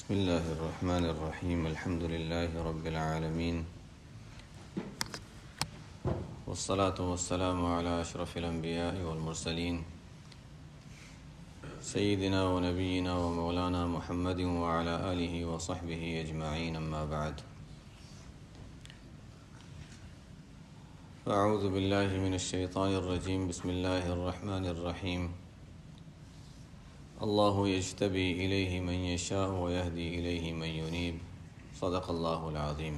بسم الله الرحمن الرحيم. الحمد لله رب العالمين، والصلاة والسلام على أشرف الأنبياء والمرسلين سيدنا ونبينا ومولانا محمد وعلى آله وصحبه أجمعين، أما بعد. أعوذ بالله من الشيطان الرجيم. بسم الله الرحمن الرحيم. الله يجتبي إليه من يشاء ويهدي إليه من ينيب. صدق الله العظيم.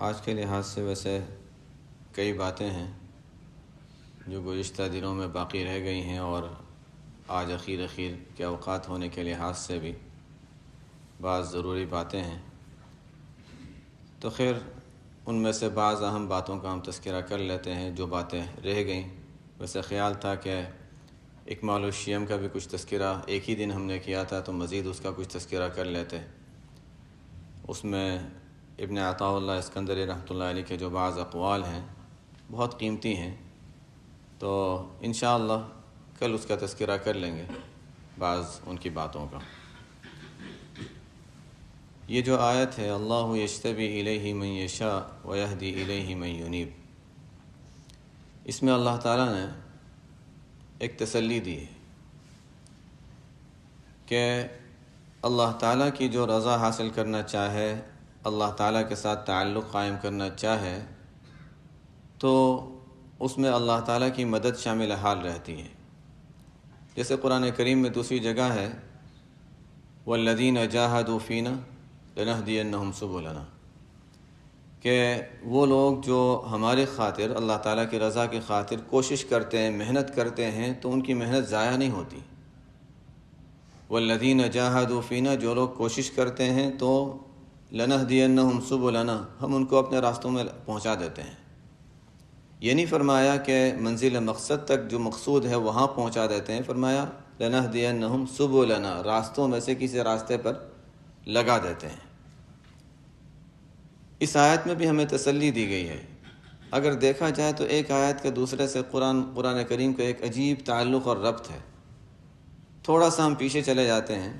آج کے لحاظ سے ویسے کئی باتیں ہیں جو گزشتہ دنوں میں باقی رہ گئی ہیں، اور آج اخیر کے اوقات ہونے کے لحاظ سے بھی بعض ضروری باتیں ہیں. تو خیر، ان میں سے بعض اہم باتوں کا ہم تذکرہ کر لیتے ہیں جو باتیں رہ گئیں. ویسے خیال تھا کہ اکمال الشیم کا بھی کچھ تذکرہ ایک ہی دن ہم نے کیا تھا، تو مزید اس کا کچھ تذکرہ کر لیتے. اس میں ابن عطاء اللہ اسکندری رحمۃ اللہ علیہ کے جو بعض اقوال ہیں بہت قیمتی ہیں، تو انشاءاللہ کل اس کا تذکرہ کر لیں گے بعض ان کی باتوں کا. یہ جو آیت ہے، اللہ یجتبی الیہ من یشاء ویہدی الیہ من ینیب، اس میں اللہ تعالیٰ نے ایک تسلی دی ہے کہ اللہ تعالیٰ کی جو رضا حاصل کرنا چاہے، اللہ تعالیٰ کے ساتھ تعلق قائم کرنا چاہے، تو اس میں اللہ تعالیٰ کی مدد شامل حال رہتی ہے. جیسے قرآن کریم میں دوسری جگہ ہے، والذین جاہدوا فینا لنہدینہم سبلنا، کہ وہ لوگ جو ہمارے خاطر، اللہ تعالیٰ کی رضا کی خاطر کوشش کرتے ہیں، محنت کرتے ہیں، تو ان کی محنت ضائع نہیں ہوتی. والذین جاہدوا فینا، جو لوگ کوشش کرتے ہیں تو لنہدینہم سبلنا، ہم ان کو اپنے راستوں میں پہنچا دیتے ہیں. یہ نہیں فرمایا کہ منزل مقصد تک جو مقصود ہے وہاں پہنچا دیتے ہیں، فرمایا لنہدینہم سبلنا، راستوں میں سے کسی راستے پر لگا دیتے ہیں. اس آیت میں بھی ہمیں تسلی دی گئی ہے. اگر دیکھا جائے تو ایک آیت کے دوسرے سے قرآن کریم کا ایک عجیب تعلق اور ربط ہے. تھوڑا سا ہم پیچھے چلے جاتے ہیں.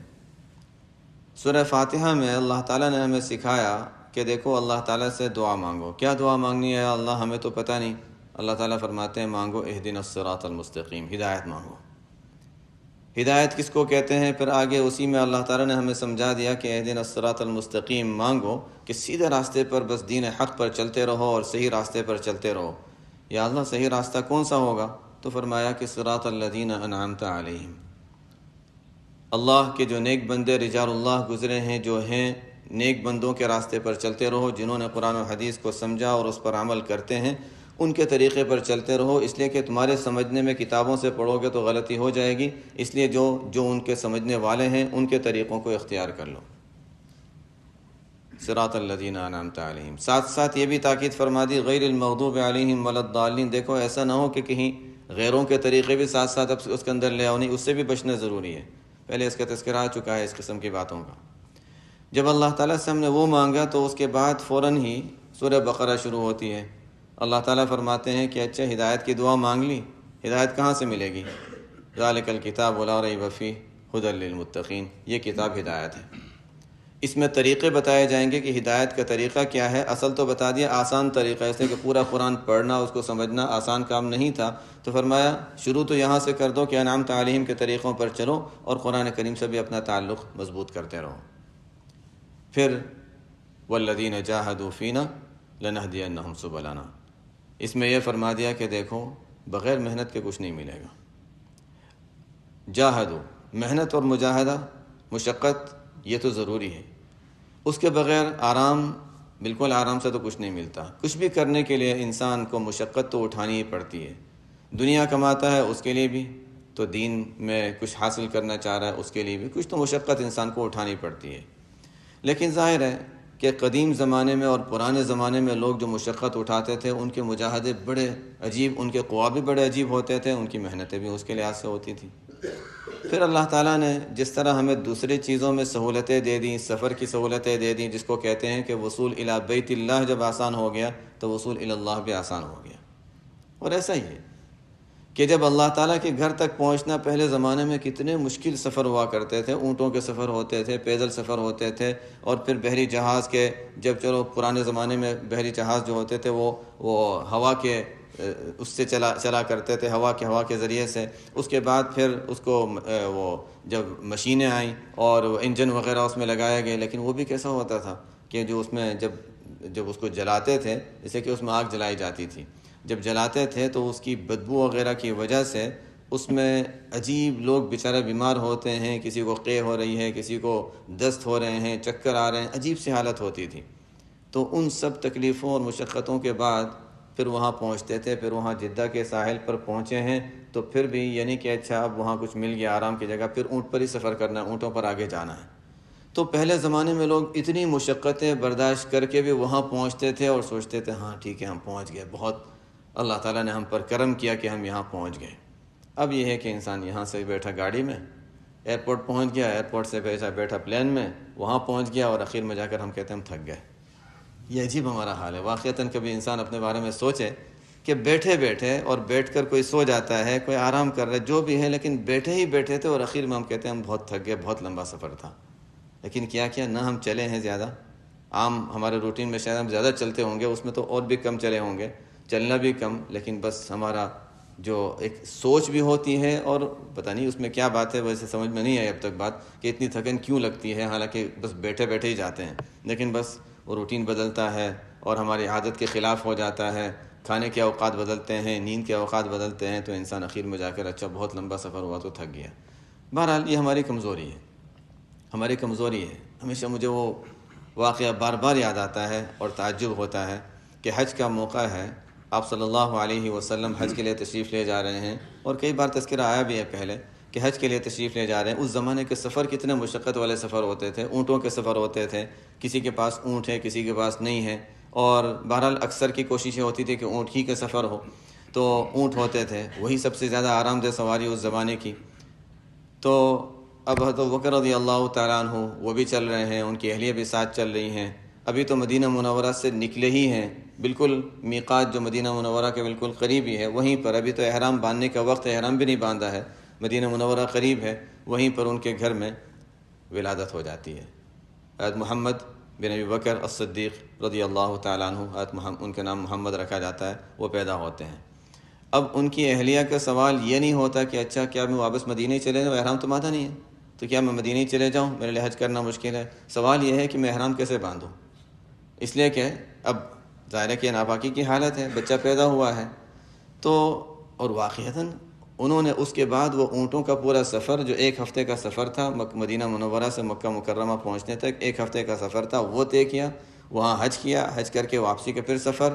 سورہ فاتحہ میں اللہ تعالیٰ نے ہمیں سکھایا کہ دیکھو، اللہ تعالیٰ سے دعا مانگو. کیا دعا مانگنی ہے؟ اللہ ہمیں تو پتہ نہیں. اللہ تعالیٰ فرماتے ہیں مانگو اہدنا الصراط المستقیم، ہدایت مانگو. ہدایت کس کو کہتے ہیں؟ پھر آگے اسی میں اللہ تعالیٰ نے ہمیں سمجھا دیا کہ اہدنا الصراط المستقیم مانگو، کہ سیدھے راستے پر بس دین حق پر چلتے رہو اور صحیح راستے پر چلتے رہو. یا اللہ، صحیح راستہ کون سا ہوگا؟ تو فرمایا کہ صراط الذین انعمت علیہم، اللہ کے جو نیک بندے رجال اللہ گزرے ہیں، جو ہیں نیک بندوں کے راستے پر چلتے رہو، جنہوں نے قرآن و حدیث کو سمجھا اور اس پر عمل کرتے ہیں، ان کے طریقے پر چلتے رہو. اس لیے کہ تمہارے سمجھنے میں کتابوں سے پڑھو گے تو غلطی ہو جائے گی، اس لیے جو ان کے سمجھنے والے ہیں ان کے طریقوں کو اختیار کر لو. صراط الذین انعمت علیہم. ساتھ ساتھ یہ بھی تاکید فرما دی غیر المغضوب علیہم ولا الضالین. دیکھو، ایسا نہ ہو کہ کہیں غیروں کے طریقے بھی ساتھ ساتھ اب اس کے اندر لے آؤ، نہیں، اس سے بھی بچنا ضروری ہے. پہلے اس کا تذکرہ آ چکا ہے اس قسم کی باتوں کا. جب اللہ تعالیٰ سے ہم نے وہ مانگا تو اس کے بعد فوراً ہی سورہ بقرہ شروع ہوتی ہے. اللہ تعالیٰ فرماتے ہیں کہ اچھا، ہدایت کی دعا مانگ لی، ہدایت کہاں سے ملے گی؟ ذالک الکتاب لا ریب فیہ ھدی للمتقین، یہ کتاب ہدایت ہے. اس میں طریقے بتائے جائیں گے کہ ہدایت کا طریقہ کیا ہے. اصل تو بتا دیا آسان طریقہ، ایسے کہ پورا قرآن پڑھنا، اس کو سمجھنا آسان کام نہیں تھا. تو فرمایا شروع تو یہاں سے کر دو کہ انعمت علیہم کے طریقوں پر چلو اور قرآن کریم سے بھی اپنا تعلق مضبوط کرتے رہو. پھر والذین جاہدوا فینا لنہدینہم سبلنا، اس میں یہ فرما دیا کہ دیکھو، بغیر محنت کے کچھ نہیں ملے گا. جاہدو، محنت اور مجاہدہ، مشقت، یہ تو ضروری ہے. اس کے بغیر آرام، بالکل آرام سے تو کچھ نہیں ملتا. کچھ بھی کرنے کے لیے انسان کو مشقت تو اٹھانی ہی پڑتی ہے. دنیا کماتا ہے اس کے لیے بھی، تو دین میں کچھ حاصل کرنا چاہ رہا ہے اس کے لیے بھی کچھ تو مشقت انسان کو اٹھانی پڑتی ہے. لیکن ظاہر ہے کہ قدیم زمانے میں اور پرانے زمانے میں لوگ جو مشقت اٹھاتے تھے ان کے مجاہدے بڑے عجیب، ان کے قوا بھی بڑے عجیب ہوتے تھے، ان کی محنتیں بھی اس کے لحاظ سے ہوتی تھیں. پھر اللہ تعالیٰ نے جس طرح ہمیں دوسری چیزوں میں سہولتیں دے دیں، سفر کی سہولتیں دے دیں، جس کو کہتے ہیں کہ وصول الی بیت اللہ جب آسان ہو گیا تو وصول الی اللہ بھی آسان ہو گیا. اور ایسا ہی ہے کہ جب اللہ تعالیٰ کے گھر تک پہنچنا پہلے زمانے میں کتنے مشکل سفر ہوا کرتے تھے، اونٹوں کے سفر ہوتے تھے، پیدل سفر ہوتے تھے، اور پھر بحری جہاز کے، جب چلو پرانے زمانے میں بحری جہاز جو ہوتے تھے وہ ہوا کے اس سے چلا کرتے تھے، ہوا کے ذریعے سے۔ اس کے بعد پھر اس کو وہ جب مشینیں آئیں اور انجن وغیرہ اس میں لگائے گئے، لیکن وہ بھی کیسا ہوتا تھا کہ جو اس میں جب اس کو جلاتے تھے، جیسے کہ اس میں آگ جلائی جاتی تھی، جب جلاتے تھے تو اس کی بدبو وغیرہ کی وجہ سے اس میں عجیب لوگ بیچارے بیمار ہوتے ہیں، کسی کو قے ہو رہی ہے، کسی کو دست ہو رہے ہیں، چکر آ رہے ہیں، عجیب سی حالت ہوتی تھی۔ تو ان سب تکلیفوں اور مشقتوں کے بعد پھر وہاں پہنچتے تھے، پھر وہاں جدہ کے ساحل پر پہنچے ہیں تو پھر بھی یعنی کہ اچھا اب وہاں کچھ مل گیا آرام کی جگہ، پھر اونٹ پر ہی سفر کرنا ہے، اونٹوں پر آگے جانا ہے۔ تو پہلے زمانے میں لوگ اتنی مشقتیں برداشت کر کے بھی وہاں پہنچتے تھے اور سوچتے تھے ہاں ٹھیک ہے ہم پہنچ گئے، بہت اللہ تعالیٰ نے ہم پر کرم کیا کہ ہم یہاں پہنچ گئے۔ اب یہ ہے کہ انسان یہاں سے بیٹھا گاڑی میں، ایئرپورٹ پہنچ گیا، ایئرپورٹ سے بیٹھا پلین میں، وہاں پہنچ گیا اور اخیر میں جا کر ہم کہتے ہیں ہم تھک گئے۔ یہ عجیب ہمارا حال ہے واقعتاً۔ کبھی انسان اپنے بارے میں سوچے کہ بیٹھے اور بیٹھ کر کوئی سو جاتا ہے، کوئی آرام کر رہا ہے، جو بھی ہے، لیکن بیٹھے تھے اور اخیر میں ہم کہتے ہیں ہم بہت تھک گئے، بہت لمبا سفر تھا۔ لیکن کیا نہ ہم چلے ہیں زیادہ، عام ہمارے روٹین میں شاید ہم زیادہ چلتے ہوں گے، اس میں تو اور بھی کم چلے ہوں گے، چلنا بھی کم، لیکن بس ہمارا جو ایک سوچ بھی ہوتی ہے، اور پتہ نہیں اس میں کیا بات ہے، ویسے سمجھ میں نہیں آئی اب تک بات کہ اتنی تھکن کیوں لگتی ہے، حالانکہ بس بیٹھے ہی جاتے ہیں، لیکن بس وہ روٹین بدلتا ہے اور ہماری عادت کے خلاف ہو جاتا ہے، کھانے کے اوقات بدلتے ہیں، نیند کے اوقات بدلتے ہیں، تو انسان اخیر میں جا کر اچھا بہت لمبا سفر ہوا تو تھک گیا۔ بہرحال یہ ہماری کمزوری ہے۔ ہمیشہ مجھے وہ واقعہ بار بار یاد آتا ہے اور تعجب ہوتا ہے کہ حج کا موقع ہے، آپ صلی اللہ علیہ وسلم حج کے لیے تشریف لے جا رہے ہیں، اور کئی بار تذکرہ آیا بھی ہے پہلے کہ حج کے لیے تشریف لے جا رہے ہیں۔ اس زمانے کے سفر کتنے مشقت والے سفر ہوتے تھے، اونٹوں کے سفر ہوتے تھے، کسی کے پاس اونٹ ہے کسی کے پاس نہیں ہے، اور بہرحال اکثر کی کوششیں ہوتی تھی کہ اونٹ ہی کا سفر ہو، تو اونٹ ہوتے تھے، وہی سب سے زیادہ آرام دہ سواری اس زمانے کی۔ تو اب حضرت ابوبکر رضی اللہ تعالیٰ عنہ وہ بھی چل رہے ہیں، ان کی اہلیہ بھی ساتھ چل رہی ہیں، ابھی تو مدینہ منورہ سے نکلے ہی ہیں، بالکل میقات جو مدینہ منورہ کے بالکل قریب ہی ہے وہیں پر، ابھی تو احرام باندھنے کا وقت ہے، احرام بھی نہیں باندھا ہے، مدینہ منورہ قریب ہے، وہیں پر ان کے گھر میں ولادت ہو جاتی ہے۔ حضرت محمد بن ابی بکر الصدیق رضی اللہ تعالیٰ عنہ، ان کا نام محمد رکھا جاتا ہے، وہ پیدا ہوتے ہیں۔ اب ان کی اہلیہ کا سوال یہ نہیں ہوتا کہ اچھا کیا میں واپس مدینہ ہی چلے جاؤں، احرام تو باندھا نہیں ہے تو کیا میں مدینہ ہی چلے جاؤں، میرے لیے حج کرنا مشکل ہے۔ سوال یہ ہے کہ میں احرام کیسے باندھوں، اس لیے کہ اب ظاہر ہے کہ ناپاکی کی حالت ہے، بچہ پیدا ہوا ہے، تو اور واقعتاً انہوں نے اس کے بعد وہ اونٹوں کا پورا سفر جو 1 ہفتے کا سفر تھا، مدینہ منورہ سے مکہ مکرمہ پہنچنے تک 1 ہفتے کا سفر تھا، وہ طے کیا، وہاں حج کیا، حج کر کے واپسی کا پھر سفر۔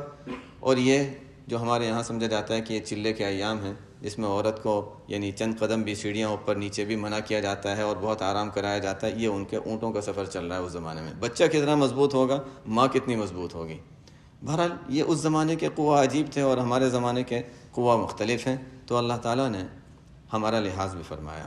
اور یہ جو ہمارے یہاں سمجھا جاتا ہے کہ یہ چلے کے ایام ہیں، جس میں عورت کو یعنی چند قدم بھی سیڑھیاں اوپر نیچے بھی منع کیا جاتا ہے اور بہت آرام کرایا جاتا ہے، یہ ان کے اونٹوں کا سفر چل رہا ہے اس زمانے میں۔ بچہ کتنا مضبوط ہوگا، ماں کتنی مضبوط ہوگی۔ بہرحال یہ اس زمانے کے قوا عجیب تھے اور ہمارے زمانے کے قوا مختلف ہیں، تو اللہ تعالیٰ نے ہمارا لحاظ بھی فرمایا۔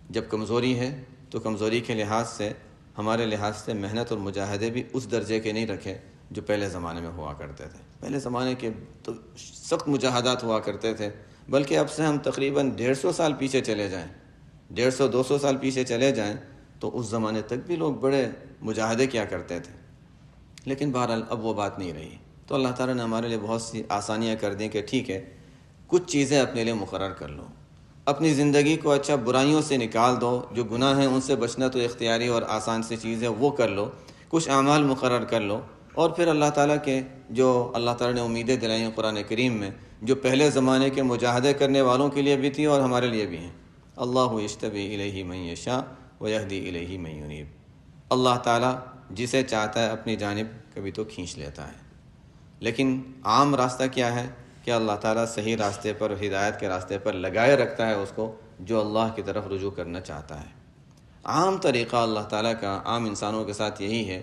جب کمزوری ہے تو کمزوری کے لحاظ سے، ہمارے لحاظ سے محنت اور مجاہدے بھی اس درجے کے نہیں رکھے جو پہلے زمانے میں ہوا کرتے تھے۔ پہلے زمانے کے تو سخت مجاہدات ہوا کرتے تھے، بلکہ اب سے ہم تقریباً 150 سال پیچھے چلے جائیں، 150-200 سال پیچھے چلے جائیں تو اس زمانے تک بھی لوگ بڑے مجاہدے کیا کرتے تھے، لیکن بہرحال اب وہ بات نہیں رہی۔ تو اللہ تعالیٰ نے ہمارے لیے بہت سی آسانیاں کر دیں کہ ٹھیک ہے کچھ چیزیں اپنے لیے مقرر کر لو، اپنی زندگی کو اچھا برائیوں سے نکال دو، جو گناہ ہیں ان سے بچنا تو اختیاری اور آسان سی چیز ہے، وہ کر لو، کچھ اعمال مقرر کر لو، اور پھر اللہ تعالیٰ کے جو اللہ تعالیٰ نے امیدیں دلائی ہیں قرآن کریم میں، جو پہلے زمانے کے مجاہدے کرنے والوں کے لیے بھی تھی اور ہمارے لیے بھی ہیں۔ اللہ یجتبی الیہ من یشاء ویہدی الیہ من ینیب، اللہ تعالیٰ جسے چاہتا ہے اپنی جانب کبھی تو کھینچ لیتا ہے، لیکن عام راستہ کیا ہے کہ اللہ تعالیٰ صحیح راستے پر، ہدایت کے راستے پر لگائے رکھتا ہے اس کو جو اللہ کی طرف رجوع کرنا چاہتا ہے۔ عام طریقہ اللہ تعالیٰ کا عام انسانوں کے ساتھ یہی ہے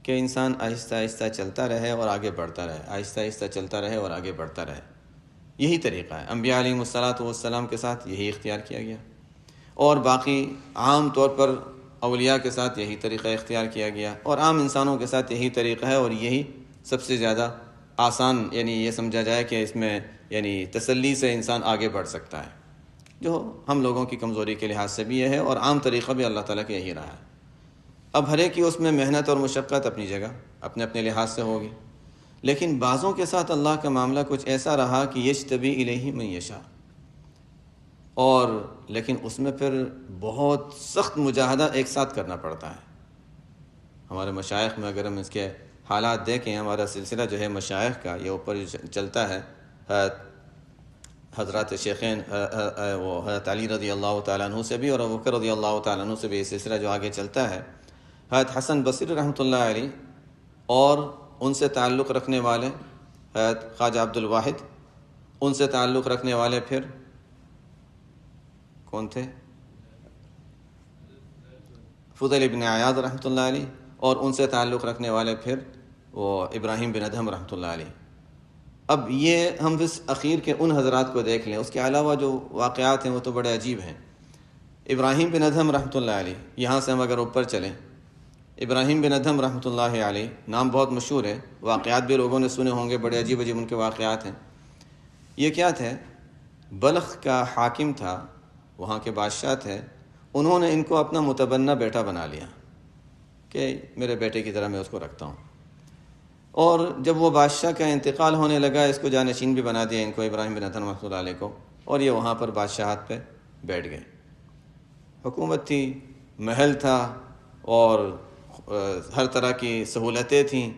کہ انسان آہستہ آہستہ چلتا رہے اور آگے بڑھتا رہے، آہستہ آہستہ چلتا رہے اور آگے بڑھتا رہے، یہی طریقہ ہے۔ انبیاء علیہم الصلاۃ والسلام کے ساتھ یہی اختیار کیا گیا، اور باقی عام طور پر اولیاء کے ساتھ یہی طریقہ اختیار کیا گیا، اور عام انسانوں کے ساتھ یہی طریقہ ہے، اور یہی سب سے زیادہ آسان یعنی یہ سمجھا جائے کہ اس میں یعنی تسلی سے انسان آگے بڑھ سکتا ہے، جو ہم لوگوں کی کمزوری کے لحاظ سے بھی یہ ہے، اور عام طریقہ بھی اللہ تعالیٰ کا یہی رہا ہے۔ اب ہر ایک کی اس میں محنت اور مشقت اپنی جگہ اپنے اپنے لحاظ سے ہوگی، لیکن بعضوں کے ساتھ اللہ کا معاملہ کچھ ایسا رہا کہ یجتبی الیہ من یشاء، اور لیکن اس میں پھر بہت سخت مجاہدہ ایک ساتھ کرنا پڑتا ہے۔ ہمارے مشائخ میں اگر ہم اس کے حالات دیکھیں، ہمارا سلسلہ جو ہے مشائخ کا یہ اوپر چلتا ہے، حضرات شیخین وہ حضرت علی رضی اللہ تعالیٰ عنہ سے بھی اور ابو بکر رضی اللہ تعالیٰ عنہ سے بھی یہ سلسلہ جو آگے چلتا ہے، حضرت حسن بصری رحمۃ اللہ علیہ اور ان سے تعلق رکھنے والے حضرت خواجہ عبد الواحد، ان سے تعلق رکھنے والے پھر کون تھے؟ فضیل ابن عیاض رحمۃ اللہ علیہ، اور ان سے تعلق رکھنے والے پھر وہ ابراہیم بن ادہم رحمۃ اللہ علیہ۔ اب یہ ہم اس اخیر کے ان حضرات کو دیکھ لیں، اس کے علاوہ جو واقعات ہیں وہ تو بڑے عجیب ہیں۔ ابراہیم بن ادہم رحمۃ اللہ علیہ، یہاں سے ہم اگر اوپر چلیں، ابراہیم بن ادہم رحمۃ اللہ علیہ نام بہت مشہور ہے، واقعات بھی لوگوں نے سنے ہوں گے، بڑے عجیب عجیب ان کے واقعات ہیں۔ یہ کیا تھے؟ بلخ کا حاکم تھا، وہاں کے بادشاہ تھے، انہوں نے ان کو اپنا متبنہ بیٹا بنا لیا کہ میرے بیٹے کی طرح میں اس کو رکھتا ہوں، اور جب وہ بادشاہ کا انتقال ہونے لگا اس کو جانشین بھی بنا دیا ان کو، ابراہیم بن ادہم رحمۃ اللہ علیہ کو، اور یہ وہاں پر بادشاہت پہ بیٹھ گئے۔ حکومت تھی، محل تھا، اور ہر طرح کی سہولتیں تھیں۔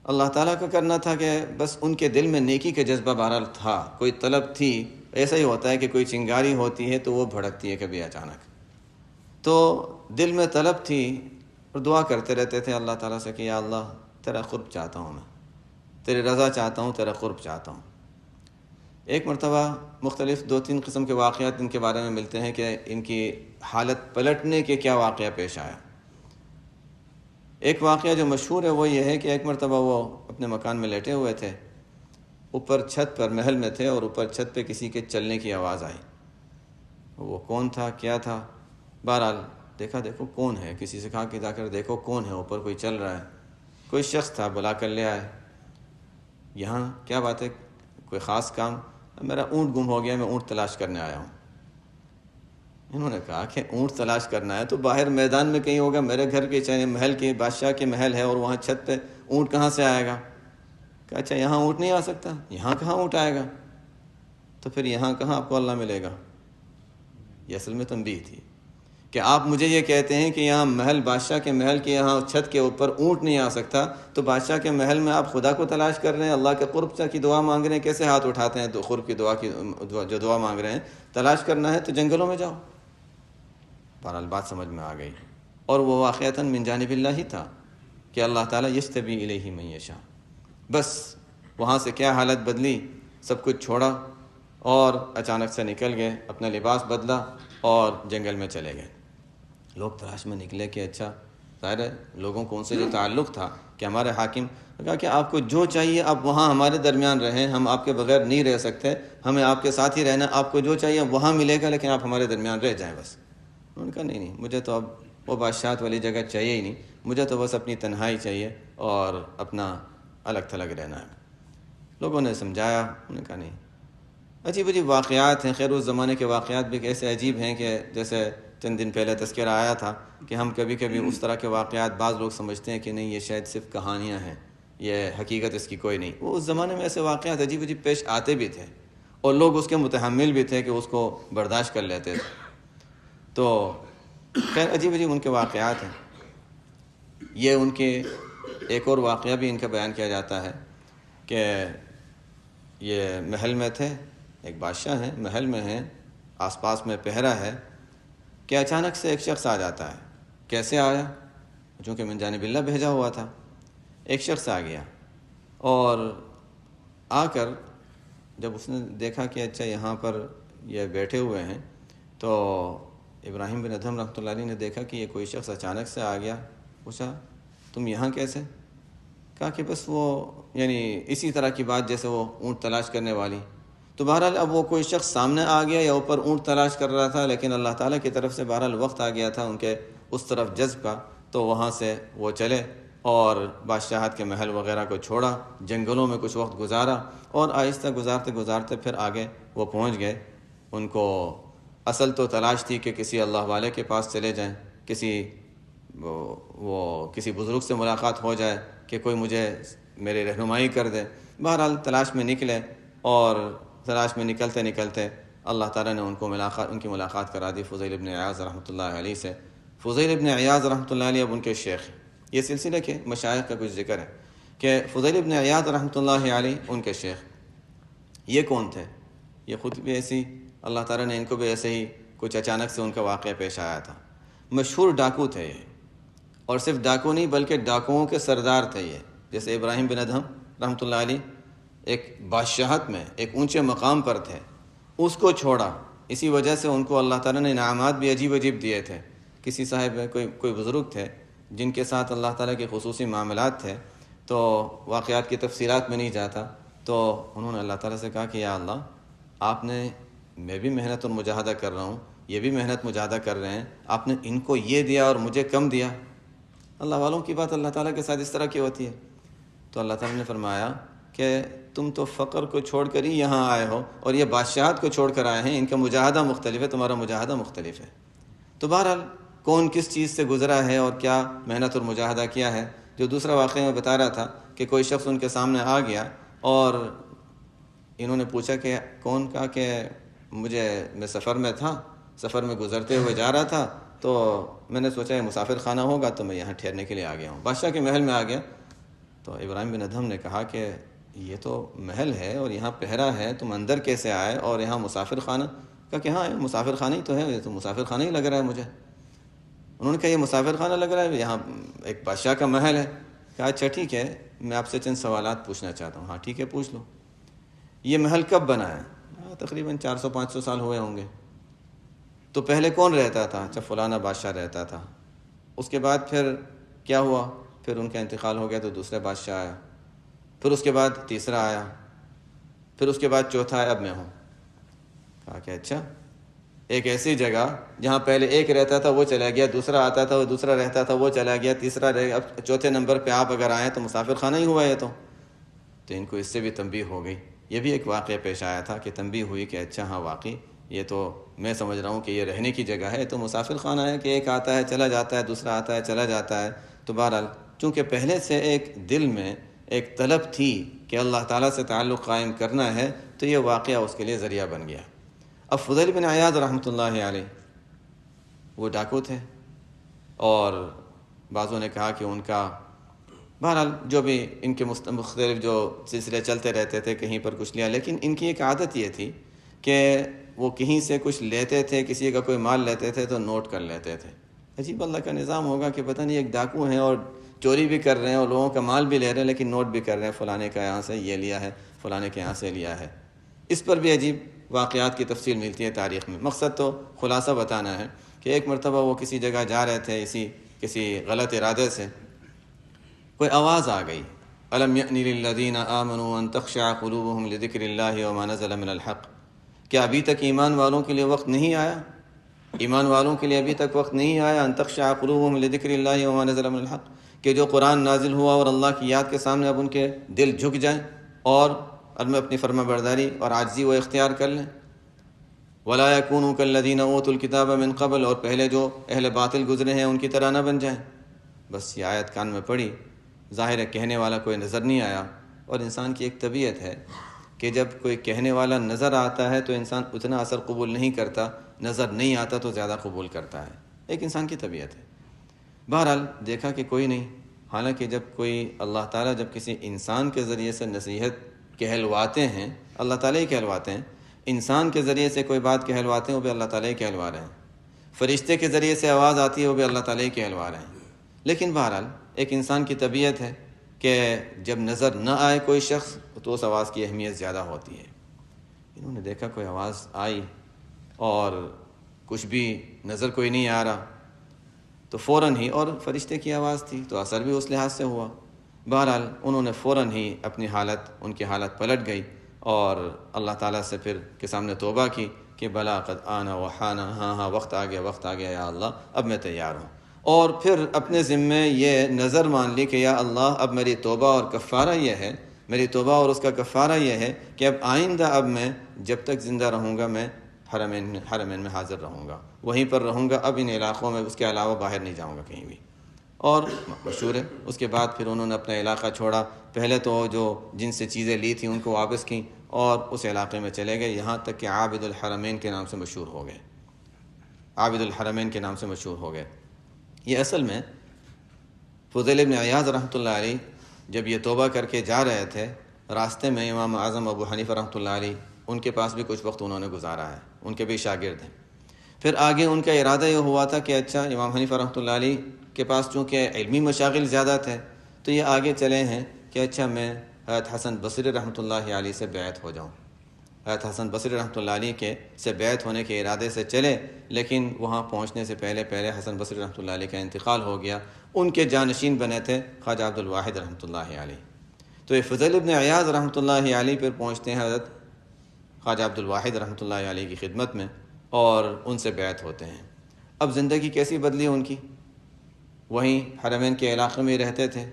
اللہ تعالیٰ کا کرنا تھا کہ بس ان کے دل میں نیکی کا جذبہ بہرحال تھا، کوئی طلب تھی۔ ایسا ہی ہوتا ہے کہ کوئی چنگاری ہوتی ہے تو وہ بھڑکتی ہے کبھی اچانک، تو دل میں طلب تھی اور دعا کرتے رہتے تھے اللہ تعالیٰ سے کہ یا اللہ تیرا قرب چاہتا ہوں، میں تیری رضا چاہتا ہوں، تیرا قرب چاہتا ہوں۔ ایک مرتبہ مختلف 2-3 قسم کے واقعات ان کے بارے میں ملتے ہیں کہ ان کی حالت پلٹنے کے کیا واقعہ پیش آیا۔ ایک واقعہ جو مشہور ہے وہ یہ ہے کہ ایک مرتبہ وہ اپنے مکان میں لیٹے ہوئے تھے، اوپر چھت پر محل میں تھے، اور اوپر چھت پہ کسی کے چلنے کی آواز آئی۔ وہ کون تھا، کیا تھا؟ بہرحال دیکھو کون ہے، کسی سے کہا کہ جا کر دیکھو کون ہے، اوپر کوئی چل رہا ہے۔ کوئی شخص تھا، بلا کر لے آئے۔ یہاں کیا بات ہے، کوئی خاص کام؟ میرا اونٹ گم ہو گیا، میں اونٹ تلاش کرنے آیا ہوں۔ انہوں نے کہا کہ اونٹ تلاش کرنا ہے تو باہر میدان میں کہیں ہوگا، میرے گھر کے چاہے محل کے بادشاہ کے محل ہے اور وہاں چھت پہ اونٹ کہاں سے آئے گا؟ کہا اچھا یہاں اونٹ نہیں آ سکتا، یہاں کہاں اونٹ آئے گا؟ تو پھر یہاں کہاں آپ کو اللہ ملے گا؟ یہ اصل میں تنبیہ تھی کہ آپ مجھے یہ کہتے ہیں کہ یہاں محل بادشاہ کے محل کے یہاں چھت کے اوپر اونٹ نہیں آ سکتا، تو بادشاہ کے محل میں آپ خدا کو تلاش کر رہے ہیں، اللہ کے قرب کی دعا مانگ رہے ہیں، کیسے ہاتھ اٹھاتے ہیں؟ تو قرب کی دعا جو دعا مانگ رہے ہیں، تلاش کرنا ہے تو جنگلوں میں جاؤ۔ بہرحال بات سمجھ میں آ گئی، اور وہ واقعتاً من جانب اللہ ہی تھا کہ اللہ تعالیٰ یجتبی الیہ من یشاء۔ بس وہاں سے کیا حالت بدلی، سب کچھ چھوڑا اور اچانک سے نکل گئے، اپنا لباس بدلا اور جنگل میں چلے گئے۔ لوگ تلاش میں نکلے کہ اچھا ظاہر ہے لوگوں کو ان سے جو تعلق تھا کہ ہمارے حاکم نے کہا کہ آپ کو جو چاہیے آپ وہاں ہمارے درمیان رہیں، ہم آپ کے بغیر نہیں رہ سکتے، ہمیں آپ کے ساتھ ہی رہنا، آپ کو جو چاہیے وہاں ملے گا، لیکن آپ ہمارے درمیان رہ جائیں بس۔ انہوں نے کہا نہیں، مجھے تو اب وہ بادشاہت والی جگہ چاہیے ہی نہیں، مجھے تو بس اپنی تنہائی چاہیے اور اپنا الگ تھلگ رہنا ہے۔ لوگوں نے سمجھایا، انہوں نے کہا نہیں۔ عجیب عجیب واقعات ہیں، خیر اس زمانے کے واقعات بھی ایسے عجیب ہیں کہ جیسے چند دن پہلے تذکرہ آیا تھا کہ ہم کبھی کبھی اس طرح کے واقعات بعض لوگ سمجھتے ہیں کہ نہیں یہ شاید صرف کہانیاں ہیں، یہ حقیقت اس کی کوئی نہیں۔ وہ اس زمانے میں ایسے واقعات عجیب عجیب پیش آتے بھی تھے اور لوگ اس کے متحمل بھی تھے کہ اس کو برداشت کر لیتے تھے۔ تو خیر عجیب عجیب ان کے واقعات ہیں۔ یہ ان کے ایک اور واقعہ بھی ان کا بیان کیا جاتا ہے کہ یہ محل میں تھے، ایک بادشاہ ہیں، محل میں ہیں، آس پاس میں پہرا ہے کہ اچانک سے ایک شخص آ جاتا ہے۔ کیسے آیا؟ چونکہ من جانب اللہ بھیجا ہوا تھا۔ ایک شخص آ گیا اور آ کر جب اس نے دیکھا کہ اچھا یہاں پر یہ بیٹھے ہوئے ہیں، تو ابراہیم بن ادہم رحمۃ اللہ علیہ نے دیکھا کہ یہ کوئی شخص اچانک سے آ گیا۔ پوچھا تم یہاں کیسے؟ کہا کہ بس وہ یعنی اسی طرح کی بات جیسے وہ اونٹ تلاش کرنے والی۔ تو بہرحال اب وہ کوئی شخص سامنے آ گیا یا اوپر اونٹ تلاش کر رہا تھا، لیکن اللہ تعالیٰ کی طرف سے بہرحال وقت آ گیا تھا ان کے اس طرف جذب کا، تو وہاں سے وہ چلے اور بادشاہت کے محل وغیرہ کو چھوڑا، جنگلوں میں کچھ وقت گزارا، اور آہستہ گزارتے گزارتے پھر آگے وہ پہنچ گئے۔ ان کو اصل تو تلاش تھی کہ کسی اللہ والے کے پاس چلے جائیں، کسی بزرگ سے ملاقات ہو جائے کہ کوئی مجھے میری رہنمائی کر دے۔ بہرحال تلاش میں نکلے، اور تلاش میں نکلتے نکلتے اللہ تعالیٰ نے ان کی ملاقات کرا دی فضیل ابن عیاض رحمۃ اللہ علیہ سے۔ فضیل ابن عیاض رحمۃ اللہ علیہ اب ان کے شیخ ہیں۔ یہ سلسلہ کے مشائخ کا کچھ ذکر ہے کہ فضیل ابن عیاض رحمۃ اللہ علیہ ان کے شیخ یہ کون تھے؟ یہ خود بھی ایسی اللہ تعالیٰ نے ان کو بھی ایسے ہی کچھ اچانک سے ان کا واقعہ پیش آیا تھا۔ مشہور ڈاکو تھے یہ، اور صرف ڈاکو نہیں بلکہ ڈاکوؤں کے سردار تھے یہ۔ جیسے ابراہیم بن ادہم رحمۃ اللہ علیہ ایک بادشاہت میں ایک اونچے مقام پر تھے، اس کو چھوڑا، اسی وجہ سے ان کو اللہ تعالیٰ نے انعامات بھی عجیب عجیب دیے تھے۔ کسی صاحب کوئی بزرگ تھے جن کے ساتھ اللہ تعالیٰ کے خصوصی معاملات تھے، تو واقعات کی تفصیلات میں نہیں جاتا، تو انہوں نے اللہ تعالیٰ سے کہا کہ یا اللہ، آپ نے، میں بھی محنت اور مجاہدہ کر رہا ہوں، یہ بھی محنت مجاہدہ کر رہے ہیں، آپ نے ان کو یہ دیا اور مجھے کم دیا۔ اللہ والوں کی بات اللہ تعالیٰ کے ساتھ اس طرح کی ہوتی ہے۔ تو اللہ تعالیٰ نے فرمایا کہ تم تو فقر کو چھوڑ کر ہی یہاں آئے ہو، اور یہ بادشاہت کو چھوڑ کر آئے ہیں، ان کا مجاہدہ مختلف ہے، تمہارا مجاہدہ مختلف ہے۔ تو بہرحال کون کس چیز سے گزرا ہے اور کیا محنت اور مجاہدہ کیا ہے، جو دوسرا واقعہ میں بتا رہا تھا کہ کوئی شخص ان کے سامنے آ گیا اور انہوں نے پوچھا کہ کون؟ کہا کہ میں سفر میں تھا، سفر میں گزرتے ہوئے جا رہا تھا، تو میں نے سوچا یہ مسافر خانہ ہوگا تو میں یہاں ٹھہرنے کے لیے آ گیا ہوں، بادشاہ کے محل میں آ گیا۔ تو ابراہیم بن ادہم نے کہا کہ یہ تو محل ہے اور یہاں پہرا ہے، تم اندر کیسے آئے اور یہاں مسافر خانہ؟ کہا کہ ہاں، یہ مسافر خانہ ہی تو ہے، یہ تو مسافر خانہ ہی لگ رہا ہے مجھے۔ انہوں نے کہا یہ مسافر خانہ لگ رہا ہے، یہاں ایک بادشاہ کا محل ہے۔ کہا اچھا ٹھیک ہے، میں آپ سے چند سوالات پوچھنا چاہتا ہوں۔ ہاں ٹھیک ہے، پوچھ لو۔ یہ محل کب بنا ہے؟ تقریباً 400-500 سال ہوئے ہوں گے۔ تو پہلے کون رہتا تھا؟ اچھا فلانا بادشاہ رہتا تھا۔ اس کے بعد پھر کیا ہوا؟ پھر ان کا انتقال ہو گیا تو دوسرا بادشاہ آیا، پھر اس کے بعد تیسرا آیا، پھر اس کے بعد چوتھا آیا، اب میں ہوں۔ کہا کہ اچھا، ایک ایسی جگہ جہاں پہلے ایک رہتا تھا وہ چلا گیا، دوسرا آتا تھا وہ دوسرا رہتا تھا وہ چلا گیا، تیسرا رہ گیا، اب چوتھے نمبر پہ آپ اگر آئیں تو مسافر خانہ ہی ہوا ہے۔ تو ان کو اس سے بھی تنبیہ ہو گئی۔ یہ بھی ایک واقعہ پیش آیا تھا کہ تنبیہ ہوئی کہ اچھا ہاں واقعی یہ تو میں سمجھ رہا ہوں کہ یہ رہنے کی جگہ ہے، تو مسافر خانہ ہے کہ ایک آتا ہے چلا جاتا ہے، دوسرا آتا ہے چلا جاتا ہے۔ تو بہرحال چونکہ پہلے سے ایک دل میں ایک طلب تھی کہ اللہ تعالیٰ سے تعلق قائم کرنا ہے، تو یہ واقعہ اس کے لیے ذریعہ بن گیا۔ اب فضیل بن عیاض رحمۃ اللہ علیہ وہ ڈاکو تھے، اور بعضوں نے کہا کہ ان کا بہرحال جو بھی ان کے مختلف جو سلسلے چلتے رہتے تھے، کہیں پر کچھ لیا، لیکن ان کی ایک عادت یہ تھی کہ وہ کہیں سے کچھ لیتے تھے، کسی کا کوئی مال لیتے تھے تو نوٹ کر لیتے تھے۔ عجیب اللہ کا نظام ہوگا کہ پتہ نہیں ایک ڈاکو ہیں اور چوری بھی کر رہے ہیں اور لوگوں کا مال بھی لے رہے ہیں، لیکن نوٹ بھی کر رہے ہیں، فلانے کا یہاں سے یہ لیا ہے، فلانے کے یہاں سے لیا ہے۔ اس پر بھی عجیب واقعات کی تفصیل ملتی ہے تاریخ میں۔ مقصد تو خلاصہ بتانا ہے کہ ایک مرتبہ وہ کسی جگہ جا رہے تھے، کسی غلط ارادے سے کوئی آواز آ گئی، الم یأن للذین آمنوا ان تخشع قلوبهم لذکر اللہ وما نزل من الحق۔ کیا ابھی تک ایمان والوں کے لیے وقت نہیں آیا؟ ایمان والوں کے لیے ابھی تک وقت نہیں آیا ان تخشع قلوبهم لذکر اللہ وما نزل من الحق، کہ جو قرآن نازل ہوا اور اللہ کی یاد کے سامنے اب ان کے دل جھک جائیں اور میں اپنی فرما برداری اور عاجزی وہ اختیار کر لیں۔ ولا یکونوا کالذین اوتوا الکتاب من قبل، اور پہلے جو اہل باطل گزرے ہیں ان کی طرح نہ بن جائیں۔ بس یہ آیت کان میں پڑی، ظاہر ہے کہنے والا کوئی نظر نہیں آیا، اور انسان کی ایک طبیعت ہے کہ جب کوئی کہنے والا نظر آتا ہے تو انسان اتنا اثر قبول نہیں کرتا، نظر نہیں آتا تو زیادہ قبول کرتا ہے، ایک انسان کی طبیعت ہے۔ بہرحال دیکھا کہ کوئی نہیں، حالانکہ جب کوئی اللہ تعالیٰ جب کسی انسان کے ذریعے سے نصیحت کہلواتے ہیں، اللہ تعالیٰ ہی کہلواتے ہیں، انسان کے ذریعے سے کوئی بات کہلواتے ہیں وہ بھی اللہ تعالیٰ ہی کہلوا رہے ہیں، فرشتے کے ذریعے سے آواز آتی ہے وہ بھی اللہ تعالیٰ ہی کہلوا رہے ہیں۔ لیکن بہرحال ایک انسان کی طبیعت ہے کہ جب نظر نہ آئے کوئی شخص تو اس آواز کی اہمیت زیادہ ہوتی ہے۔ انہوں نے دیکھا کوئی آواز آئی اور کچھ بھی نظر کوئی نہیں آ رہا، تو فوراً ہی، اور فرشتے کی آواز تھی تو اثر بھی اس لحاظ سے ہوا۔ بہرحال انہوں نے فوراً ہی اپنی ان کی حالت پلٹ گئی اور اللہ تعالیٰ سے پھر کے سامنے توبہ کی کہ بلا قد آنا وحانا، ہاں وقت آ گیا یا اللہ، اب میں تیار ہوں۔ اور پھر اپنے ذمے یہ نظر مان لی کہ یا اللہ اب میری توبہ اور کفارہ یہ ہے، میری توبہ اور اس کا کفارہ یہ ہے کہ اب آئندہ اب میں جب تک زندہ رہوں گا میں حرمین میں حاضر رہوں گا، وہیں پر رہوں گا، اب ان علاقوں میں اس کے علاوہ باہر نہیں جاؤں گا کہیں بھی۔ اور مشہور ہے اس کے بعد پھر انہوں نے اپنا علاقہ چھوڑا، پہلے تو جو جن سے چیزیں لی تھیں ان کو واپس کیں اور اس علاقے میں چلے گئے، یہاں تک کہ عابد الحرمین کے نام سے مشہور ہو گئے، عابد الحرمین کے نام سے مشہور ہو گئے۔ یہ اصل میں فضیل بن عیاض رحمۃ اللہ علیہ جب یہ توبہ کر کے جا رہے تھے، راستے میں امام اعظم ابو حنیفہ رحمۃ اللہ علیہ ان کے پاس بھی کچھ وقت انہوں نے گزارا ہے، ان کے بھی شاگرد ہیں۔ پھر آگے ان کا ارادہ یہ ہوا تھا کہ اچھا امام حنیفہ رحمۃ اللہ علیہ کے پاس چونکہ علمی مشاغل زیادہ تھے تو یہ آگے چلے ہیں کہ اچھا میں حضرت حسن بصری رحمۃ اللہ علیہ سے بیعت ہو جاؤں۔ حضرت حسن بصری رحمۃ اللہ علیہ کے سے بیعت ہونے کے ارادے سے چلے، لیکن وہاں پہنچنے سے پہلے حسن بصری رحمۃ اللہ علیہ کا انتقال ہو گیا۔ ان کے جانشین بنے تھے خواجہ عبد الواحد رحمۃ اللہ علیہ۔ تو یہ فضیل بن عیاض رحمۃ اللہ علیہ پھر پہنچتے ہیں حضرت خواجہ عبد الواحد رحمۃ اللہ علیہ کی خدمت میں اور ان سے بیعت ہوتے ہیں۔ اب زندگی کیسی بدلی ان کی، وہیں حرمین کے علاقے میں رہتے تھے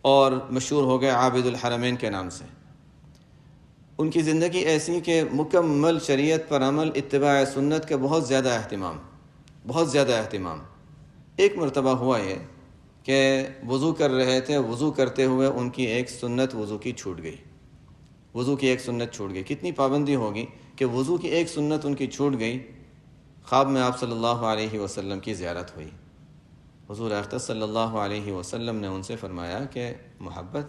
اور مشہور ہو گئے عابد الحرمین کے نام سے۔ ان کی زندگی ایسی کہ مکمل شریعت پر عمل، اتباع سنت کا بہت زیادہ اہتمام۔ ایک مرتبہ ہوا یہ کہ وضو کر رہے تھے، وضو کرتے ہوئے ان کی ایک سنت وضو کی چھوٹ گئی۔ کتنی پابندی ہوگی کہ وضو کی ایک سنت ان کی چھوٹ گئی۔ خواب میں آپ صلی اللہ علیہ وسلم کی زیارت ہوئی۔ حضور اقدس صلی اللہ علیہ وسلم نے ان سے فرمایا کہ محبت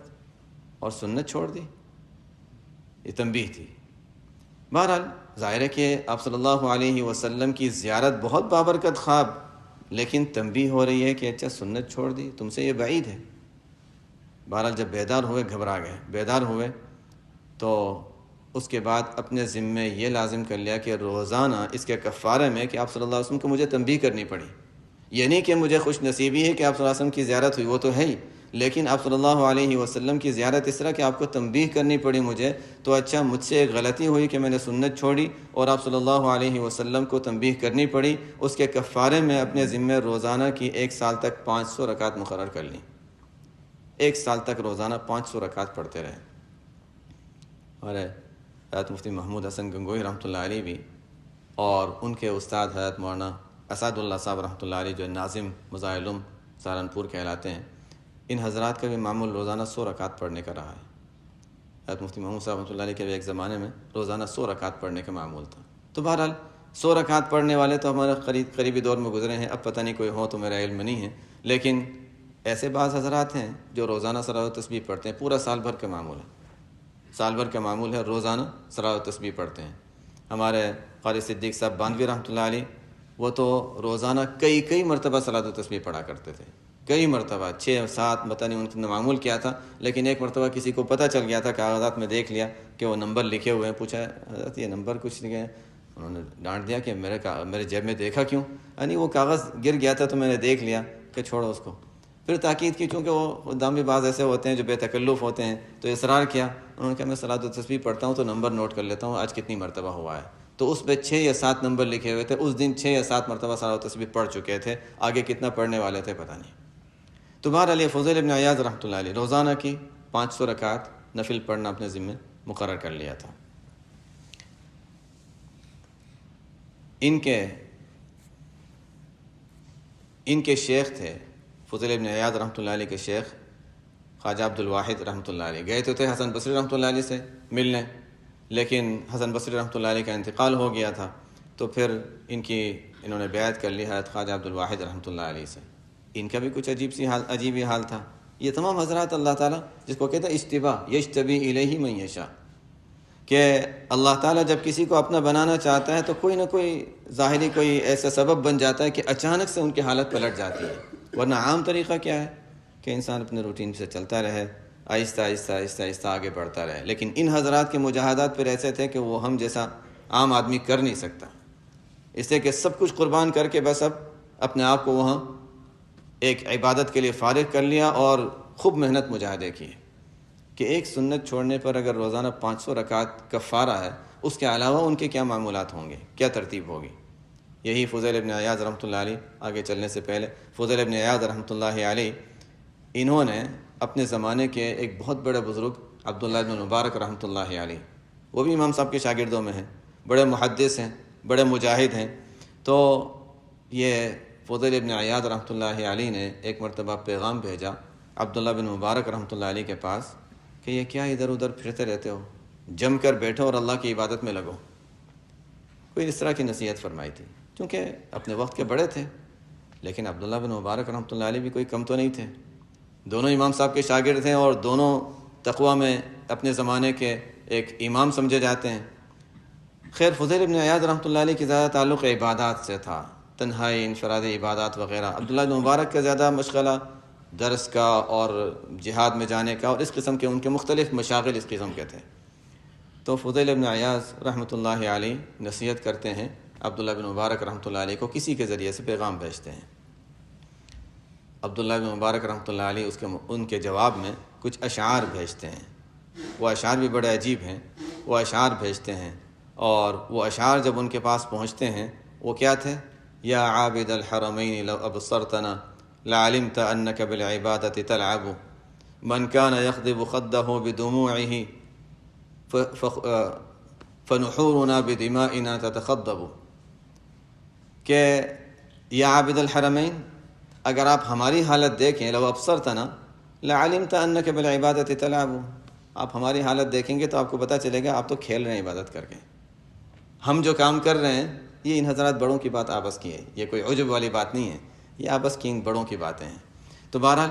اور سنت چھوڑ دی، یہ تنبیہ تھی۔ بہرحال ظاہر ہے کہ آپ صلی اللہ علیہ وسلم کی زیارت بہت بابرکت خواب، لیکن تنبیہ ہو رہی ہے کہ اچھا سنت چھوڑ دی، تم سے یہ بعید ہے۔ بہرحال جب بیدار ہوئے گھبرا گئے، بیدار ہوئے تو اس کے بعد اپنے ذمے یہ لازم کر لیا کہ روزانہ اس کے کفارے میں کہ آپ صلی اللہ علیہ وسلم کو مجھے تنبیہ کرنی پڑی۔ یہ نہیں کہ مجھے خوش نصیبی ہے کہ آپ صلی اللہ علیہ وسلم کی زیارت ہوئی، وہ تو ہے ہی، لیکن آپ صلی اللہ علیہ وسلم کی زیارت اس طرح کہ آپ کو تنبیہ کرنی پڑی مجھے، تو اچھا مجھ سے ایک غلطی ہوئی کہ میں نے سنت چھوڑی اور آپ صلی اللہ علیہ وسلم کو تنبیہ کرنی پڑی۔ اس کے کفارے میں اپنے ذمے روزانہ کی 1 سال تک 500 رکعت مقرر کر لیں۔ 1 سال تک روزانہ 500 رکعت پڑھتے رہے۔ اور حضرت مفتی محمود حسن گنگوئی رحمۃ اللہ علیہ بھی، اور ان کے استاد حضرت مولانا اسعد اللہ صاحب رحمۃ اللہ علیہ جو ناظم مظاہر العلوم سہارنپور کہلاتے ہیں، ان حضرات کا بھی معمول روزانہ 100 رکعت پڑھنے کا رہا ہے۔ حضرت مفتی محمود صاحب رحمۃ اللہ علیہ کے بھی ایک زمانے میں روزانہ 100 رکعت پڑھنے کا معمول تھا۔ تو بہرحال 100 رکعت پڑھنے والے تو ہمارے قریبی دور میں گزرے ہیں، اب پتہ نہیں کوئی ہو تو میرا علم نہیں ہے، لیکن ایسے بعض حضرات ہیں جو روزانہ صلاۃ و تسبیح پڑھتے ہیں، پورا سال بھر کا معمول ہے، روزانہ صلاۃ و تسبیح پڑھتے ہیں۔ ہمارے قاری صدیق صاحب باندھوی رحمۃ اللہ علیہ، وہ تو روزانہ کئی مرتبہ صلاۃ و تسبیح پڑھا کرتے تھے، کئی مرتبہ 6-7، پتہ نہیں ان نے معمول کیا تھا، لیکن ایک مرتبہ کسی کو پتہ چل گیا تھا، کاغذات میں دیکھ لیا کہ وہ نمبر لکھے ہوئے ہیں، پوچھا حضرت یہ نمبر کچھ لکھے ہیں؟ انہوں نے ڈانٹ دیا کہ میرے جیب میں دیکھا کیوں؟ یعنی وہ کاغذ گر گیا تھا تو میں نے دیکھ لیا کہ چھوڑو اس کو۔ پھر تاکید کی، چونکہ وہ خدام بھی بعض ایسے ہوتے ہیں جو بے تکلف ہوتے ہیں، تو اصرار کیا، انہوں نے کہا میں صلاۃ و تسبیح پڑھتا ہوں تو نمبر نوٹ کر لیتا ہوں آج کتنی مرتبہ ہوا ہے، تو اس پہ 6 یا 7 نمبر لکھے ہوئے تھے، اس دن 6 یا 7 مرتبہ صلاۃ و تسبیح پڑھ چکے تھے، آگے کتنا پڑھنے والے تھے پتہ نہیں۔ تو بہرحال یہ فضیل بن عیاض رحمۃ اللہ علیہ روزانہ کی 500 رکعت نفل پڑھنا اپنے ذمے مقرر کر لیا تھا۔ ان کے شیخ تھے فضیل بن عیاض رحمۃ اللہ علیہ کے شیخ خواجہ عبد الواحد رحمۃ اللہ علیہ، گئے تو تھے حسن بصری رحمۃ اللہ علیہ سے ملنے، لیکن حسن بصری رحمۃ اللہ علیہ کا انتقال ہو گیا تھا، تو پھر انہوں نے بیعت کر لی حضرت خواجہ عبد الواحد رحمۃ اللہ علیہ سے۔ ان کا بھی کچھ عجیب ہی حال تھا۔ یہ تمام حضرات اللہ تعالیٰ جس کو کہتا ہے اجتباء، یجتبی الیہ من یشاء، کہ اللہ تعالیٰ جب کسی کو اپنا بنانا چاہتا ہے تو کوئی نہ کوئی ظاہری کوئی ایسا سبب بن جاتا ہے کہ اچانک سے ان کی حالت پلٹ جاتی ہے، ورنہ عام طریقہ کیا ہے کہ انسان اپنے روٹین سے چلتا رہے، آہستہ آہستہ آگے بڑھتا رہے، لیکن ان حضرات کے مجاہدات پھر ایسے تھے کہ وہ ہم جیسا عام آدمی کر نہیں سکتا، اس لیے کہ سب کچھ قربان کر کے بس اب اپنے آپ کو وہاں ایک عبادت کے لیے فارغ کر لیا اور خوب محنت مجاہدے کیے کہ ایک سنت چھوڑنے پر اگر روزانہ 500 رکعت کفارہ ہے، اس کے علاوہ ان کے کیا معمولات ہوں گے، کیا ترتیب ہوگی۔ یہی فضیل ابن عیاض رحمۃ اللہ علیہ، آگے چلنے سے پہلے فضیل ابن عیاض رحمۃ اللہ علیہ، انہوں نے اپنے زمانے کے ایک بہت بڑے بزرگ عبداللہ ابن مبارک رحمۃ اللہ علیہ، وہ بھی امام صاحب کے شاگردوں میں ہیں، بڑے محدث ہیں، بڑے مجاہد ہیں. تو یہ فضیل ابن عیاض رحمۃ اللہ علیہ نے ایک مرتبہ پیغام بھیجا عبداللہ بن مبارک رحمۃ اللہ علیہ کے پاس کہ یہ کیا ادھر ادھر پھرتے رہتے ہو، جم کر بیٹھو اور اللہ کی عبادت میں لگو. کوئی اس طرح کی نصیحت فرمائی تھی، کیونکہ اپنے وقت کے بڑے تھے. لیکن عبداللہ بن مبارک رحمۃ اللہ علیہ بھی کوئی کم تو نہیں تھے، دونوں امام صاحب کے شاگرد تھے اور دونوں تقویٰ میں اپنے زمانے کے ایک امام سمجھے جاتے ہیں. خیر فضیل ابن عیاض رحمۃ اللہ علیہ کی زیادہ تعلق عبادات سے تھا، تنہائی، انفرادی عبادات وغیرہ. عبداللہ بن مبارک کا زیادہ مشغلہ درس کا اور جہاد میں جانے کا اور اس قسم کے ان کے مختلف مشاغل اس قسم کے تھے. تو فضیل ابن عیاض رحمۃ اللہ علیہ نصیحت کرتے ہیں عبداللہ بن مبارک رحمۃ اللہ علیہ کو، کسی کے ذریعے سے پیغام بھیجتے ہیں. عبداللہ بن مبارک رحمۃ اللہ علیہ ان کے جواب میں کچھ اشعار بھیجتے ہیں. وہ اشعار بھی بڑے عجیب ہیں. وہ اشعار بھیجتے ہیں اور وہ اشعار جب ان کے پاس پہنچتے ہیں وہ کیا تھے؟ یا عابد الحرمین لو ابصرتنا لعلمت انک بالعبادۃ تلعب من کان یخضب خدہ بدموعہ فنحورنا بدمائنا تتخضب. کہ یا عابد الحرمین، اگر آپ ہماری حالت دیکھیں، لو ابصرتنا لعلمت انک بالعبادۃ تلعب، آپ ہماری حالت دیکھیں گے تو آپ کو پتہ چلے گا آپ تو کھیل رہے ہیں عبادت کر کے. ہم جو کام کر رہے ہیں یہ ان حضرات بڑوں کی بات آپس کی ہے، یہ کوئی عجب والی بات نہیں ہے، یہ آپس کی ان بڑوں کی باتیں ہیں. تو بہرحال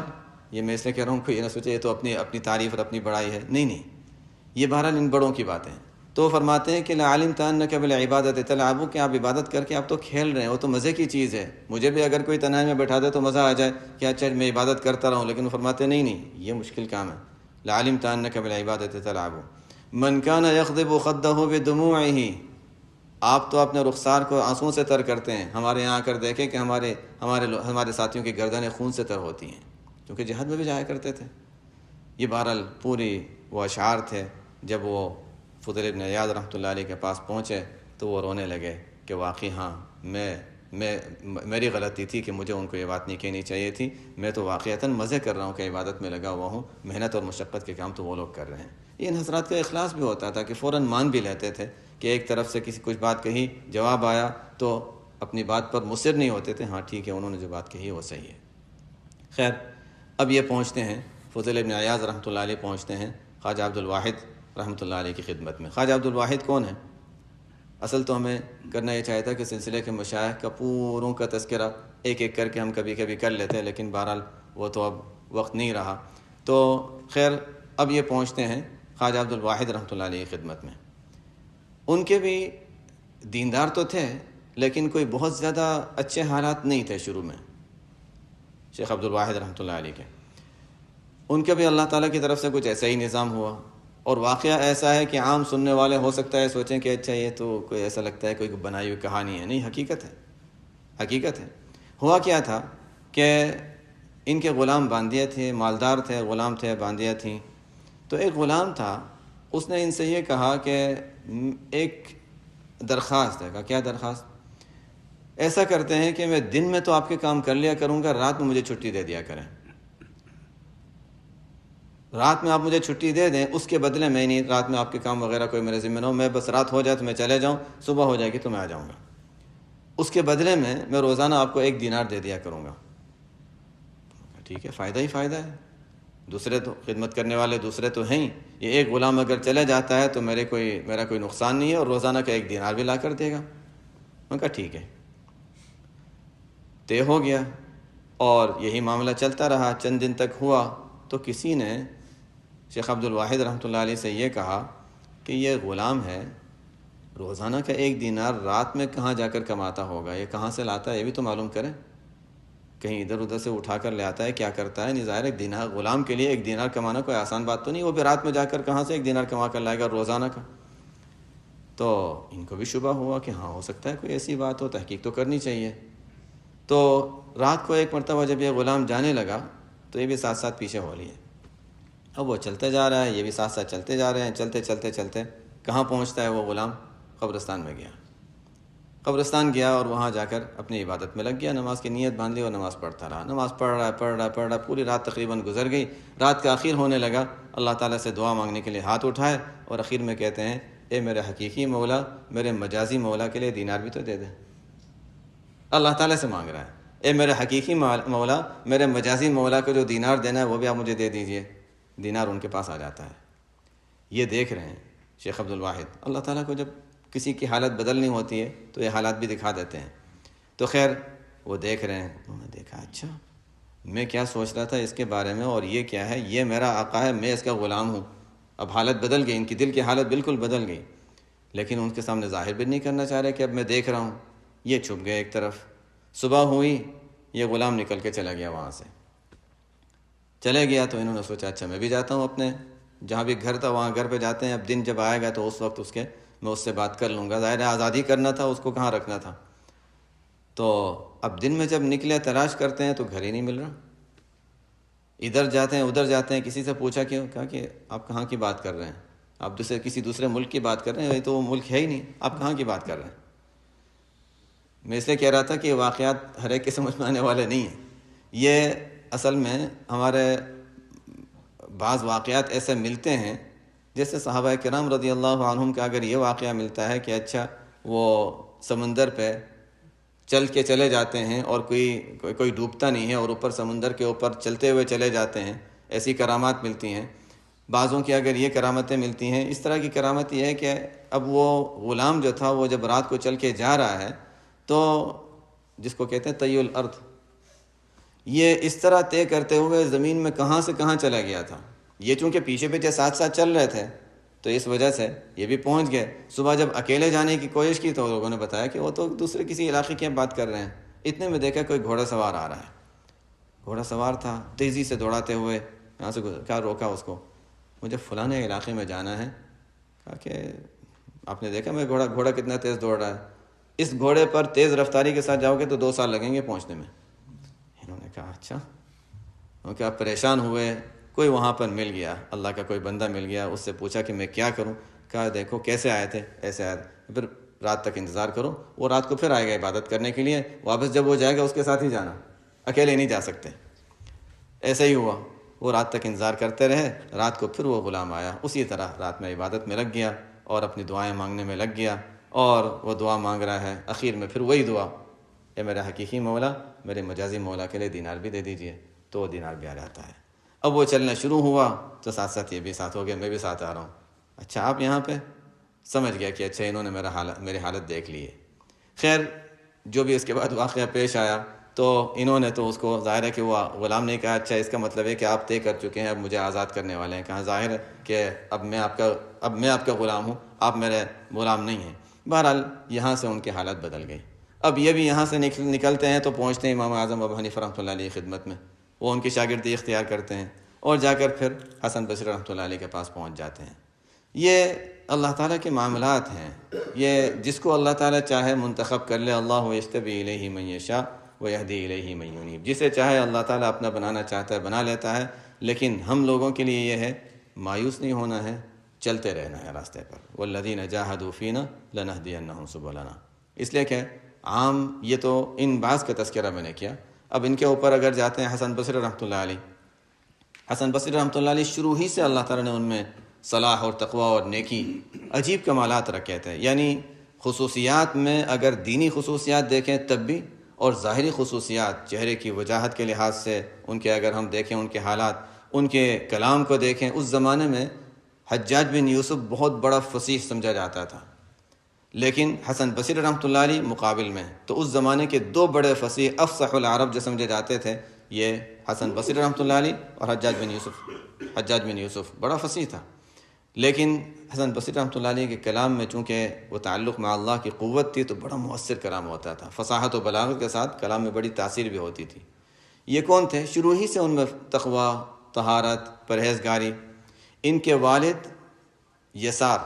یہ میں اس لیے کہہ رہا ہوں کہ یہ نہ سوچے یہ تو اپنی تعریف اور اپنی بڑائی ہے، نہیں، یہ بہرحال ان بڑوں کی باتیں ہیں. تو فرماتے ہیں کہ لعلمت انک بالعبادۃ تلعب، کہ آپ عبادت کر کے آپ تو کھیل رہے ہیں، وہ تو مزے کی چیز ہے. مجھے بھی اگر کوئی تنہائی میں بیٹھا دے تو مزہ آ جائے کہ اچھا میں عبادت کرتا رہوں، لیکن وہ فرماتے نہیں، یہ مشکل کام ہے. لعلمت انک بالعبادۃ تلعب من کان یخضب خدہ بدموعہ، آپ تو اپنے رخسار کو آنسوؤں سے تر کرتے ہیں. ہمارے یہاں آ کر دیکھیں کہ ہمارے ساتھیوں کی گردنیں خون سے تر ہوتی ہیں، کیونکہ جہاد میں بھی جایا کرتے تھے. یہ بہرحال پوری وہ اشعار تھے. جب وہ فضیل ابن عیاض رحمۃ اللہ علیہ کے پاس پہنچے تو وہ رونے لگے کہ واقعی ہاں میری غلطی تھی کہ مجھے ان کو یہ بات نہیں کہنی چاہیے تھی. میں تو واقعتاً مزے کر رہا ہوں کہ عبادت میں لگا ہوا ہوں، محنت اور مشقت کے کام تو وہ لوگ کر رہے ہیں. یہ ان حضرات کا اخلاص بھی ہوتا تھا کہ فوراً مان بھی لیتے تھے کہ ایک طرف سے کچھ بات کہی، جواب آیا تو اپنی بات پر مصر نہیں ہوتے تھے، ہاں ٹھیک ہے انہوں نے جو بات کہی وہ صحیح ہے. خیر اب یہ پہنچتے ہیں فضیل ابن عیاض رحمۃ اللہ علیہ پہنچتے ہیں خواجہ عبد الواحد رحمۃ اللہ علیہ کی خدمت میں. خواجہ عبد الواحد کون ہے؟ اصل تو ہمیں کرنا یہ چاہتا ہے کہ سلسلے کے مشائخ کا پوروں کا تذکرہ ایک ایک کر کے ہم کبھی کبھی کر لیتے ہیں، لیکن بہرحال وہ تو اب وقت نہیں رہا. تو خیر اب یہ پہنچتے ہیں خواجہ عبد الواحد رحمۃ اللہ علیہ کی خدمت میں. ان کے بھی دیندار تو تھے لیکن کوئی بہت زیادہ اچھے حالات نہیں تھے شروع میں. شیخ عبد الواحد رحمۃ اللہ علیہ کے ان کے بھی اللہ تعالیٰ کی طرف سے کچھ ایسا ہی نظام ہوا. اور واقعہ ایسا ہے کہ عام سننے والے ہو سکتا ہے سوچیں کہ اچھا یہ تو کوئی ایسا لگتا ہے کوئی بنائی ہوئی کہانی ہے. نہیں، حقیقت ہے. ہوا کیا تھا کہ ان کے غلام باندیا تھے، مالدار تھے، غلام تھے، باندیا تھیں. تو ایک غلام تھا، اس نے ان سے یہ کہا کہ ایک درخواست ہے. کہا کیا درخواست؟ ایسا کرتے ہیں کہ میں دن میں تو آپ کے کام کر لیا کروں گا، رات میں مجھے چھٹی دے دیا کریں. رات میں آپ مجھے چھٹی دے دیں، اس کے بدلے میں نہیں رات میں آپ کے کام وغیرہ کوئی میرے ذمہ نہ ہو، میں بس رات ہو جائے تو میں چلے جاؤں، صبح ہو جائے گی تو میں آ جاؤں گا. اس کے بدلے میں روزانہ آپ کو 1 دینار دے دیا کروں گا. ٹھیک ہے، فائدہ ہی فائدہ ہے. دوسرے تو خدمت کرنے والے دوسرے تو ہیں ہی، یہ ایک غلام اگر چلے جاتا ہے تو میرا کوئی نقصان نہیں ہے، اور روزانہ کا 1 دینار بھی لا کر دے گا. میں کہا ٹھیک ہے. طے ہو گیا اور یہی معاملہ چلتا رہا. چند دن تک ہوا تو کسی نے شیخ عبد الواحد رحمۃ اللہ علیہ سے یہ کہا کہ یہ غلام ہے، روزانہ کا 1 دینار رات میں کہاں جا کر کماتا ہوگا، یہ کہاں سے لاتا ہے یہ بھی تو معلوم کریں. کہیں ادھر ادھر سے اٹھا کر لے آتا ہے، کیا کرتا ہے؟ نہیں، ظاہر 1 دینار غلام کے لیے 1 دینار کمانا کوئی آسان بات تو نہیں، وہ بھی رات میں جا کر کہاں سے 1 دینار کما کر لائے گا روزانہ کا. تو ان کو بھی شبہ ہوا کہ ہاں ہو سکتا ہے کوئی ایسی بات ہو، تحقیق تو کرنی چاہیے. تو رات کو ایک مرتبہ جب یہ غلام جانے لگا تو یہ بھی ساتھ ساتھ پیچھے ہو لیے. اب وہ چلتے جا رہا ہے، یہ بھی ساتھ ساتھ چلتے جا رہے ہیں. چلتے کہاں پہنچتا ہے وہ غلام؟ قبرستان میں گیا. قبرستان گیا اور وہاں جا کر اپنی عبادت میں لگ گیا، نماز کی نیت باندھ لی اور نماز پڑھتا رہا، نماز پڑھ رہا، پوری رات تقریباً گزر گئی۔ رات کا آخر ہونے لگا، اللہ تعالیٰ سے دعا مانگنے کے لیے ہاتھ اٹھائے اور آخر میں کہتے ہیں اے میرے حقیقی مولا، میرے مجازی مولا کے لیے دینار بھی تو دے دے۔ اللہ تعالیٰ سے مانگ رہا ہے اے میرے حقیقی مولا، میرے مجازی مولا کو جو دینار دینا ہے وہ بھی آپ مجھے دے دیجئے۔ دینار ان کے پاس آ جاتا ہے۔ یہ دیکھ رہے ہیں شیخ عبد الواحد، اللہ تعالیٰ کو جب کسی کی حالت بدلنی ہوتی ہے تو یہ حالات بھی دکھا دیتے ہیں۔ تو خیر وہ دیکھ رہے ہیں، انہوں نے دیکھا اچھا میں کیا سوچ رہا تھا اس کے بارے میں، اور یہ کیا ہے، یہ میرا آقا ہے، میں اس کا غلام ہوں۔ اب حالت بدل گئی، ان کی دل کی حالت بالکل بدل گئی، لیکن ان کے سامنے ظاہر بھی نہیں کرنا چاہ رہے کہ اب میں دیکھ رہا ہوں۔ یہ چھپ گئے ایک طرف۔ صبح ہوئی، یہ غلام نکل کے چلا گیا، وہاں سے چلے گیا تو انہوں نے سوچا اچھا میں بھی جاتا ہوں، اپنے جہاں بھی گھر تھا وہاں گھر پہ جاتے ہیں، اب دن جب آئے گا تو اس وقت میں اس سے بات کر لوں گا، ظاہر ہے آزادی کرنا تھا، اس کو کہاں رکھنا تھا۔ تو اب دن میں جب نکلے تلاش کرتے ہیں تو گھر ہی نہیں مل رہا، ادھر جاتے ہیں ادھر جاتے ہیں، کسی سے پوچھا کہا کہ آپ کہاں کی بات کر رہے ہیں، آپ کسی دوسرے ملک کی بات کر رہے ہیں، یہ تو وہ ملک ہے ہی نہیں، آپ کہاں کی بات کر رہے ہیں۔ میں اس لیے کہہ رہا تھا کہ یہ واقعات ہر ایک کے سمجھ میں آنے والے نہیں ہیں۔ یہ اصل میں ہمارے بعض واقعات ایسے ملتے ہیں، جیسے صحابہ کرام رضی اللہ عنہم کا اگر یہ واقعہ ملتا ہے کہ اچھا وہ سمندر پہ چل کے چلے جاتے ہیں اور کوئی ڈوبتا نہیں ہے اور اوپر سمندر کے اوپر چلتے ہوئے چلے جاتے ہیں، ایسی کرامات ملتی ہیں۔ بعضوں کی اگر یہ کرامتیں ملتی ہیں، اس طرح کی کرامت یہ ہے کہ اب وہ غلام جو تھا وہ جب رات کو چل کے جا رہا ہے تو جس کو کہتے ہیں طی الارض، یہ اس طرح طے کرتے ہوئے زمین میں کہاں سے کہاں چلا گیا تھا۔ یہ چونکہ پیچھے پیچھے ساتھ ساتھ چل رہے تھے تو اس وجہ سے یہ بھی پہنچ گئے۔ صبح جب اکیلے جانے کی کوشش کی تو لوگوں نے بتایا کہ وہ تو دوسرے کسی علاقے کی بات کر رہے ہیں۔ اتنے میں دیکھا کوئی گھوڑا سوار آ رہا ہے، گھوڑا سوار تھا، تیزی سے دوڑاتے ہوئے یہاں سے کیا روکا اس کو، مجھے فلانے علاقے میں جانا ہے۔ کہا کہ آپ نے دیکھا میں گھوڑا کتنا تیز دوڑ رہا ہے، اس گھوڑے پر تیز رفتاری کے ساتھ جاؤ گے تو 2 سال لگیں گے پہنچنے میں۔ انہوں نے کہا اچھا، کیونکہ آپ پریشان ہوئے، کوئی وہاں پر مل گیا، اللہ کا کوئی بندہ مل گیا، اس سے پوچھا کہ میں کیا کروں۔ کہا دیکھو کیسے آئے تھے، ایسے آئے تھے، پھر رات تک انتظار کرو، وہ رات کو پھر آئے گا عبادت کرنے کے لیے، واپس جب وہ جائے گا اس کے ساتھ ہی جانا، اکیلے نہیں جا سکتے۔ ایسا ہی ہوا، وہ رات تک انتظار کرتے رہے، رات کو پھر وہ غلام آیا، اسی طرح رات میں عبادت میں لگ گیا اور اپنی دعائیں مانگنے میں لگ گیا، اور وہ دعا مانگ رہا ہے، اخیر میں پھر وہی دعا اے میرا حقیقی مولا، میرے مجازی مولا کے لیے دینار بھی دے دیجئے، تو وہ دینار بھی آ جاتا ہے۔ اب وہ چلنا شروع ہوا تو ساتھ ساتھ یہ بھی ساتھ ہو گیا، میں بھی ساتھ آ رہا ہوں۔ اچھا آپ یہاں پہ سمجھ گیا کہ اچھا انہوں نے میری حالت دیکھ لی ہے۔ خیر جو بھی اس کے بعد واقعہ پیش آیا تو انہوں نے تو اس کو ظاہر ہے کہ وہ غلام نے کہا اچھا اس کا مطلب ہے کہ آپ طے کر چکے ہیں، اب مجھے آزاد کرنے والے ہیں۔ کہا ظاہر ہے کہ اب میں آپ کا غلام ہوں، آپ میرے غلام نہیں ہیں۔ بہرحال یہاں سے ان کی حالت بدل گئی۔ اب یہ بھی یہاں سے نکلتے ہیں تو پہنچتے ہیں امام اعظم ابو حنیفہ رحمۃ اللہ علیہ کی خدمت میں، وہ ان کی شاگردی اختیار کرتے ہیں اور جا کر پھر حسن بصری رحمۃ اللہ علیہ کے پاس پہنچ جاتے ہیں۔ یہ اللہ تعالیٰ کے معاملات ہیں، یہ جس کو اللہ تعالیٰ چاہے منتخب کر لے، اللہ یجتبی الیہ من یشاء ویہدی الیہ من ینیب، جسے چاہے اللہ تعالیٰ اپنا بنانا چاہتا ہے بنا لیتا ہے، لیکن ہم لوگوں کے لیے یہ ہے مایوس نہیں ہونا ہے، چلتے رہنا ہے راستے پر۔ والذین جاہدوا فینا لنہدینہم سبلنا، اس لیے کہ عام یہ تو ان بعض کا تذکرہ میں نے کیا، اب ان کے اوپر اگر جاتے ہیں حسن بصری رحمۃ اللہ علیہ، حسن بصری رحمۃ اللہ علیہ شروع ہی سے اللہ تعالیٰ نے ان میں صلاح اور تقوی اور نیکی عجیب کمالات رکھے تھے، یعنی خصوصیات میں اگر دینی خصوصیات دیکھیں تب بھی، اور ظاہری خصوصیات چہرے کی وجاہت کے لحاظ سے ان کے اگر ہم دیکھیں ان کے حالات، ان کے کلام کو دیکھیں، اس زمانے میں حجاج بن یوسف بہت بڑا فصیح سمجھا جاتا تھا، لیکن حسن بصری رحمۃ اللہ علیہ مقابل میں، تو اس زمانے کے 2 بڑے فصیح افصح العرب جو سمجھے جاتے تھے، یہ حسن بصری رحمۃ اللہ علیہ اور حجاج بن یوسف بڑا فصیح تھا، لیکن حسن بصری رحمۃ اللہ علیہ کے کلام میں چونکہ وہ تعلق مع اللہ کی قوت تھی تو بڑا مؤثر کلام ہوتا تھا، فصاحت و بلاغت کے ساتھ کلام میں بڑی تاثیر بھی ہوتی تھی۔ یہ کون تھے؟ شروع ہی سے ان میں تقوی، طہارت، پرہیزگاری۔ ان کے والد یسار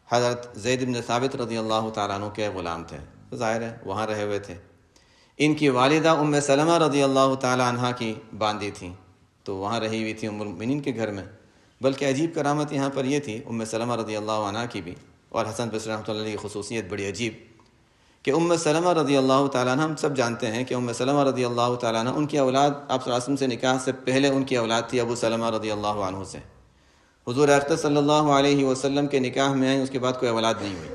حضرت زید بن ثابت رضی اللہ تعالیٰ عنہ کے غلام تھے، ظاہر ہے وہاں رہے ہوئے تھے۔ ان کی والدہ ام سلمہ رضی اللہ تعالیٰ عنہ کی باندی تھیں، تو وہاں رہی ہوئی تھی ام المؤمنین کے گھر میں۔ بلکہ عجیب کرامت یہاں پر یہ تھی ام سلمہ رضی اللہ عنہ کی بھی، اور حسن بصری رحمۃ اللہ علیہ کی خصوصیت بڑی عجیب کہ سلمہ رضی اللہ تعالیٰ عنہ، ہم سب جانتے ہیں کہ سلمہ رضی اللہ تعالیٰ عنہ ان کی اولاد آپ صلی اللہ علیہ وسلم سے نکاح سے پہلے ان کی اولاد تھی ابو سلمہ رضی اللہ عنہ سے. حضور اقدس صلی اللہ علیہ وسلم کے نکاح میں آئیں، اس کے بعد کوئی اولاد نہیں ہوئی.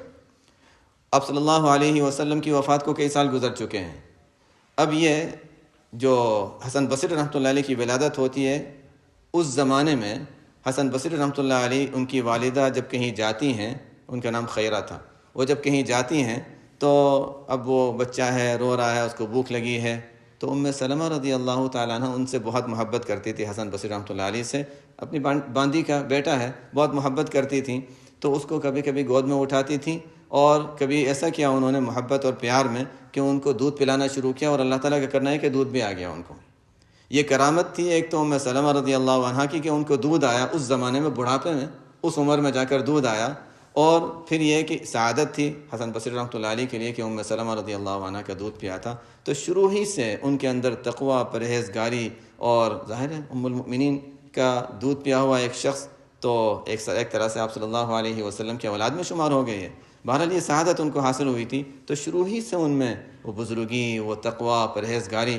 اب صلی اللہ علیہ وسلم کی وفات کو کئی سال گزر چکے ہیں. اب یہ جو حسن بصری رحمۃ اللہ علیہ کی ولادت ہوتی ہے، اس زمانے میں حسن بصری رحمۃ اللہ علیہ ان کی والدہ جب کہیں جاتی ہیں، ان کا نام خیرہ تھا، وہ جب کہیں جاتی ہیں تو اب وہ بچہ ہے، رو رہا ہے، اس کو بھوک لگی ہے، تو سلمہ رضی اللہ تعالیٰ عنہ ان سے بہت محبت کرتی تھی، حسن بصری رحمۃ اللہ علیہ سے، اپنی باندی کا بیٹا ہے، بہت محبت کرتی تھیں. تو اس کو کبھی کبھی گود میں اٹھاتی تھیں، اور کبھی ایسا کیا انہوں نے محبت اور پیار میں کہ ان کو دودھ پلانا شروع کیا، اور اللہ تعالیٰ کا کرنا ہے کہ دودھ بھی آ گیا ان کو. یہ کرامت تھی ایک تو سلمہ رضی اللہ عنہ کی کہ ان کو دودھ آیا اس زمانے میں، بڑھاپے میں، اس عمر میں جا کر دودھ آیا. اور پھر یہ کہ سعادت تھی حسن بصری رحمۃ اللہ علیہ کے لیے کہ سلمہ رضی اللہ عنہ کا دودھ پیا تھا. تو شروع ہی سے ان کے اندر تقوی، پرہیزگاری، اور ظاہر ہے المؤمنین کا دودھ پیا ہوا ایک شخص تو ایک طرح سے آپ صلی اللہ علیہ وسلم کے اولاد میں شمار ہو گئی ہے. بہرحال یہ سعادت ان کو حاصل ہوئی تھی، تو شروع ہی سے ان میں وہ بزرگی، وہ تقوی، پرہیزگاری.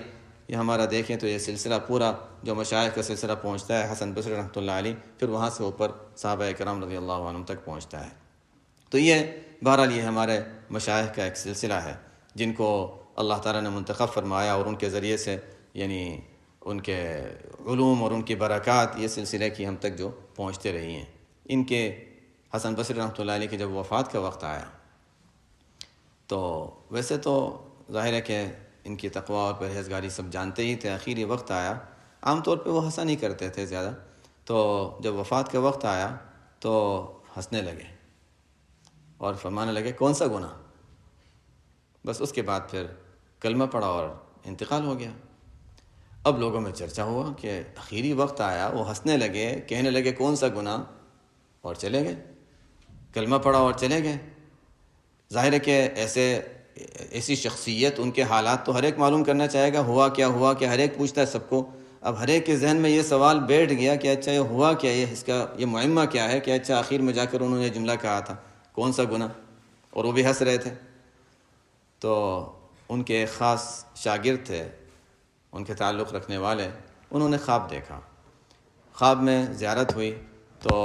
یہ ہمارا دیکھیں تو یہ سلسلہ پورا جو مشائخ کا سلسلہ پہنچتا ہے حسن بصری رحمۃ اللہ علیہ، پھر وہاں سے اوپر صحابہ کرام رضی اللہ عنہم تک پہنچتا ہے. تو یہ بہرحال یہ ہمارے مشائخ کا ایک سلسلہ ہے جن کو اللہ تعالیٰ نے منتخب فرمایا، اور ان کے ذریعے سے یعنی ان کے علوم اور ان کی برکات یہ سلسلے کی ہم تک جو پہنچتے رہی ہیں. ان کے حسن بصری رحمۃ اللہ علیہ کے جب وفات کا وقت آیا تو ویسے تو ظاہر ہے کہ ان کی تقوی اور پرہیزگاری سب جانتے ہی تھے. آخری وقت آیا، عام طور پہ وہ ہنسا نہیں کرتے تھے زیادہ، تو جب وفات کا وقت آیا تو ہنسنے لگے اور فرمانے لگے کون سا گناہ. بس اس کے بعد پھر کلمہ پڑا اور انتقال ہو گیا. اب لوگوں میں چرچا ہوا کہ آخری وقت آیا، وہ ہنسنے لگے، کہنے لگے کون سا گناہ، اور چلے گئے، کلمہ پڑا اور چلے گئے. ظاہر ہے کہ ایسی شخصیت، ان کے حالات تو ہر ایک معلوم کرنا چاہے گا، ہوا کہ ہر ایک پوچھتا ہے سب کو. اب ہر ایک کے ذہن میں یہ سوال بیٹھ گیا کہ اچھا یہ ہوا کیا، اس کا یہ معمہ کیا ہے کہ اچھا آخر میں جا کر انہوں نے جملہ کہا تھا کون سا گناہ، اور وہ بھی ہنس رہے تھے. تو ان کے ایک خاص شاگرد تھے، ان کے تعلق رکھنے والے، انہوں نے خواب دیکھا. خواب میں زیارت ہوئی تو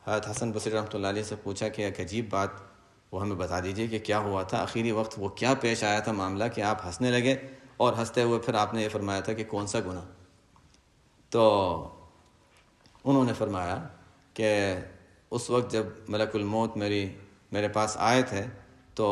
حضرت حسن بصری رحمۃ اللہ علیہ سے پوچھا کہ ایک عجیب بات وہ ہمیں بتا دیجئے کہ کیا ہوا تھا آخری وقت، وہ کیا پیش آیا تھا معاملہ کہ آپ ہنسنے لگے، اور ہنستے ہوئے پھر آپ نے یہ فرمایا تھا کہ کون سا گناہ. تو انہوں نے فرمایا کہ اس وقت جب ملک الموت میرے پاس آئے تھے تو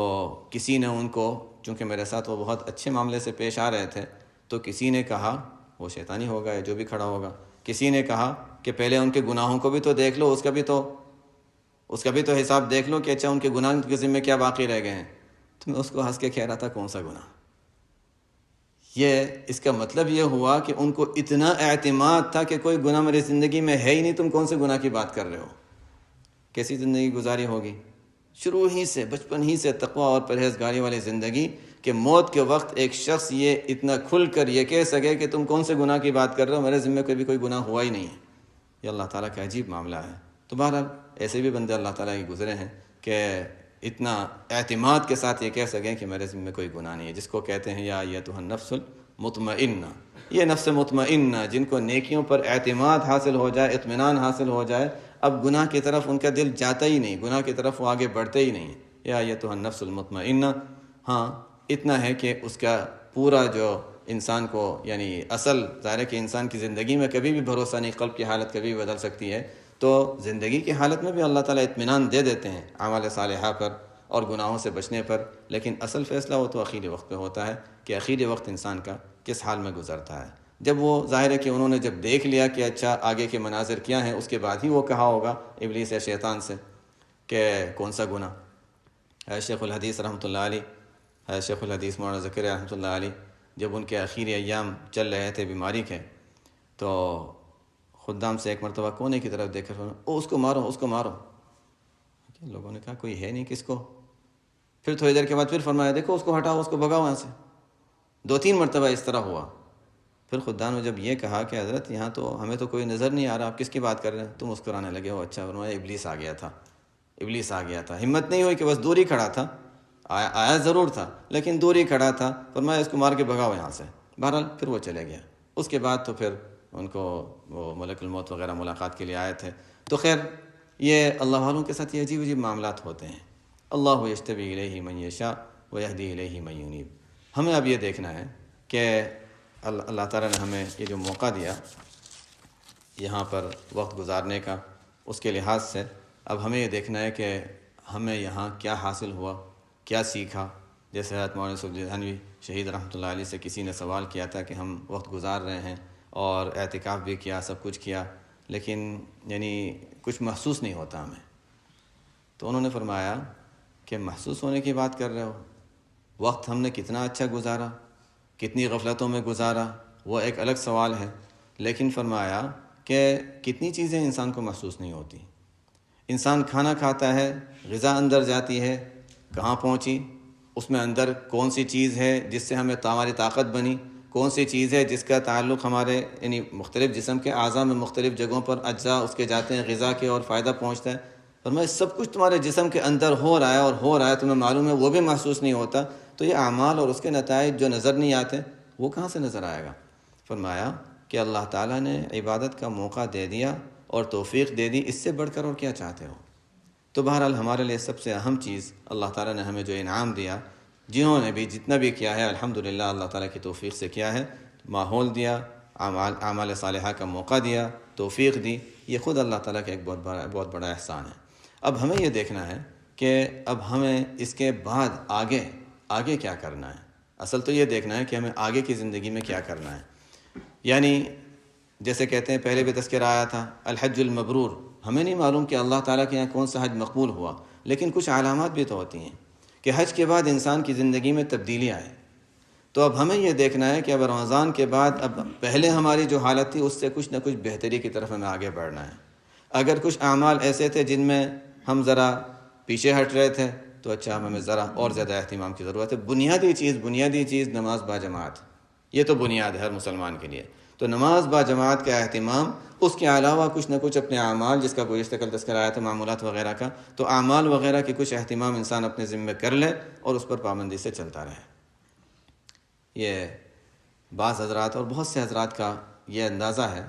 کسی نے ان کو، چونکہ میرے ساتھ وہ بہت اچھے معاملے سے پیش آ رہے تھے، تو کسی نے کہا، وہ شیطانی ہوگا یا جو بھی کھڑا ہوگا، کسی نے کہا کہ پہلے ان کے گناہوں کو بھی تو دیکھ لو، اس کا بھی تو حساب دیکھ لو کہ اچھا ان کے گناہ کے ذمہ کیا باقی رہ گئے ہیں. تو میں اس کو ہنس کے کہہ رہا تھا کون سا گناہ. اس کا مطلب یہ ہوا کہ ان کو اتنا اعتماد تھا کہ کوئی گناہ میری زندگی میں ہے ہی نہیں، تم کون سے گناہ کی بات کر رہے ہو. کیسی زندگی گزاری ہوگی، شروع ہی سے، بچپن ہی سے تقوی اور پرہیزگاری والی زندگی، کہ موت کے وقت ایک شخص یہ اتنا کھل کر یہ کہہ سکے کہ تم کون سے گناہ کی بات کر رہے ہو، میرے ذمہ کوئی گناہ ہوا ہی نہیں ہے. یہ اللہ تعالیٰ کا عجیب معاملہ ہے. تو بہرحال ایسے بھی بندے اللہ تعالیٰ کے گزرے ہیں کہ اتنا اعتماد کے ساتھ یہ کہہ سکیں کہ میرے ذمہ کوئی گناہ نہیں ہے، جس کو کہتے ہیں یا ایتھا النفس المطمئنہ. یہ نفس مطمئنہ جن کو نیکیوں پر اعتماد حاصل ہو جائے، اطمینان حاصل ہو جائے، اب گناہ کی طرف ان کا دل جاتا ہی نہیں، گناہ کی طرف وہ آگے بڑھتے ہی نہیں. یا ایتھا النفس المطمئنہ. ہاں اتنا ہے کہ اس کا پورا جو انسان کو یعنی اصل ظاہر ہے کہ انسان کی زندگی میں کبھی بھی بھروسہ نہیں، قلب کی حالت کبھی بھی بدل سکتی ہے، تو زندگی کی حالت میں بھی اللہ تعالیٰ اطمینان دے دیتے ہیں اعمال صالحہ پر اور گناہوں سے بچنے پر. لیکن اصل فیصلہ وہ تو اخیری وقت پہ ہوتا ہے کہ اخیری وقت انسان کا کس حال میں گزرتا ہے. جب وہ ظاہر ہے کہ انہوں نے جب دیکھ لیا کہ اچھا آگے کے مناظر کیا ہیں، اس کے بعد ہی وہ کہا ہوگا ابلیس یا شیطان سے کہ کون سا گناہ. شیخ الحدیث رحمۃ اللہ علیہ، شیخ الحدیث مولانا زکریا رحمۃ اللہ علیہ، جب ان کے آخری ایام چل رہے تھے بیماری کے، تو خدام سے ایک مرتبہ کونے کی طرف دیکھ کر اس کو مارو، اس کو مارو. لوگوں نے کہا کوئی ہے نہیں، کس کو؟ پھر تھوڑی دیر کے بعد پھر فرمایا دیکھو اس کو ہٹاؤ، اس کو بھگاؤ وہاں سے. 2-3 مرتبہ اس طرح ہوا. پھر خدام نے جب یہ کہا کہ حضرت یہاں تو ہمیں تو کوئی نظر نہیں آ رہا، آپ کس کی بات کر رہے ہیں؟ تو مسکرانے لگے. وہ اچھا فرمایا ابلیس آ گیا تھا، ابلیس آ گیا تھا. ہمت نہیں ہوئی کہ بس دور ہی کھڑا تھا، آیا ضرور تھا لیکن دور ہی کھڑا تھا، فرمایا اس کو مار کے بھگاؤ یہاں سے۔ بہرحال پھر وہ چلے گیا۔ اس کے بعد تو پھر ان کو وہ ملک الموت وغیرہ ملاقات کے لیے آئے تھے۔ تو خیر یہ اللہ والوں کے ساتھ یہ عجیب عجیب معاملات ہوتے ہیں۔ اللہ یجتبی الیہ من یشاء ویہدی الیہ من ینیب۔ ہمیں اب یہ دیکھنا ہے کہ اللہ تعالیٰ نے ہمیں یہ جو موقع دیا یہاں پر وقت گزارنے کا، اس کے لحاظ سے اب ہمیں یہ دیکھنا ہے کہ ہمیں یہاں کیا حاصل ہوا، کیا سیکھا۔ جیسے حضرت مولانا یوسف جہانوی شہید رحمۃ اللہ علیہ سے کسی نے سوال کیا تھا کہ ہم وقت گزار رہے ہیں اور اعتکاف بھی کیا، سب کچھ کیا، لیکن یعنی کچھ محسوس نہیں ہوتا ہمیں۔ تو انہوں نے فرمایا کہ محسوس ہونے کی بات کر رہے ہو، وقت ہم نے کتنا اچھا گزارا، کتنی غفلتوں میں گزارا، وہ ایک الگ سوال ہے، لیکن فرمایا کہ کتنی چیزیں انسان کو محسوس نہیں ہوتی۔ انسان کھانا کھاتا ہے، غذا اندر جاتی ہے، کہاں پہنچی، اس میں اندر کون سی چیز ہے جس سے ہمیں ہماری طاقت بنی، کون سی چیز ہے جس کا تعلق ہمارے یعنی مختلف جسم کے اعضاء میں مختلف جگہوں پر اجزاء اس کے جاتے ہیں غذا کے اور فائدہ پہنچتا ہے۔ فرمایا سب کچھ تمہارے جسم کے اندر ہو رہا ہے اور ہو رہا ہے، تمہیں معلوم ہے، وہ بھی محسوس نہیں ہوتا، تو یہ اعمال اور اس کے نتائج جو نظر نہیں آتے وہ کہاں سے نظر آئے گا؟ فرمایا کہ اللہ تعالیٰ نے عبادت کا موقع دے دیا اور توفیق دے دی، اس سے بڑھ کر اور کیا چاہتے ہو؟ تو بہرحال ہمارے لیے سب سے اہم چیز اللہ تعالیٰ نے ہمیں جو انعام دیا، جنہوں نے بھی جتنا بھی کیا ہے الحمدللہ اللہ تعالیٰ کی توفیق سے کیا ہے، ماحول دیا، اعمال صالحہ کا موقع دیا، توفیق دی، یہ خود اللہ تعالیٰ کا ایک بہت بڑا احسان ہے۔ اب ہمیں یہ دیکھنا ہے کہ اب ہمیں اس کے بعد آگے کیا کرنا ہے۔ اصل تو یہ دیکھنا ہے کہ ہمیں آگے کی زندگی میں کیا کرنا ہے۔ یعنی جیسے کہتے ہیں پہلے بھی تذکرہ آیا تھا الحج المبرور، ہمیں نہیں معلوم کہ اللہ تعالیٰ کے یہاں کون سا حج مقبول ہوا، لیکن کچھ علامات بھی تو ہوتی ہیں کہ حج کے بعد انسان کی زندگی میں تبدیلی آئے۔ تو اب ہمیں یہ دیکھنا ہے کہ اب رمضان کے بعد اب پہلے ہماری جو حالت تھی اس سے کچھ نہ کچھ بہتری کی طرف ہمیں آگے بڑھنا ہے۔ اگر کچھ اعمال ایسے تھے جن میں ہم ذرا پیچھے ہٹ رہے تھے تو اچھا ہمیں ذرا اور زیادہ اہتمام کی ضرورت ہے۔ بنیادی چیز نماز با جماعت، یہ تو بنیاد ہے ہر مسلمان کے لیے۔ تو نماز با جماعت کا اہتمام، اس کے علاوہ کچھ نہ کچھ اپنے اعمال، جس کا گزشتہ کل تذکرہ آیا تھا معمولات وغیرہ کا، تو اعمال وغیرہ کے کچھ اہتمام انسان اپنے ذمہ کر لے اور اس پر پابندی سے چلتا رہے۔ یہ بعض حضرات اور بہت سے حضرات کا یہ اندازہ ہے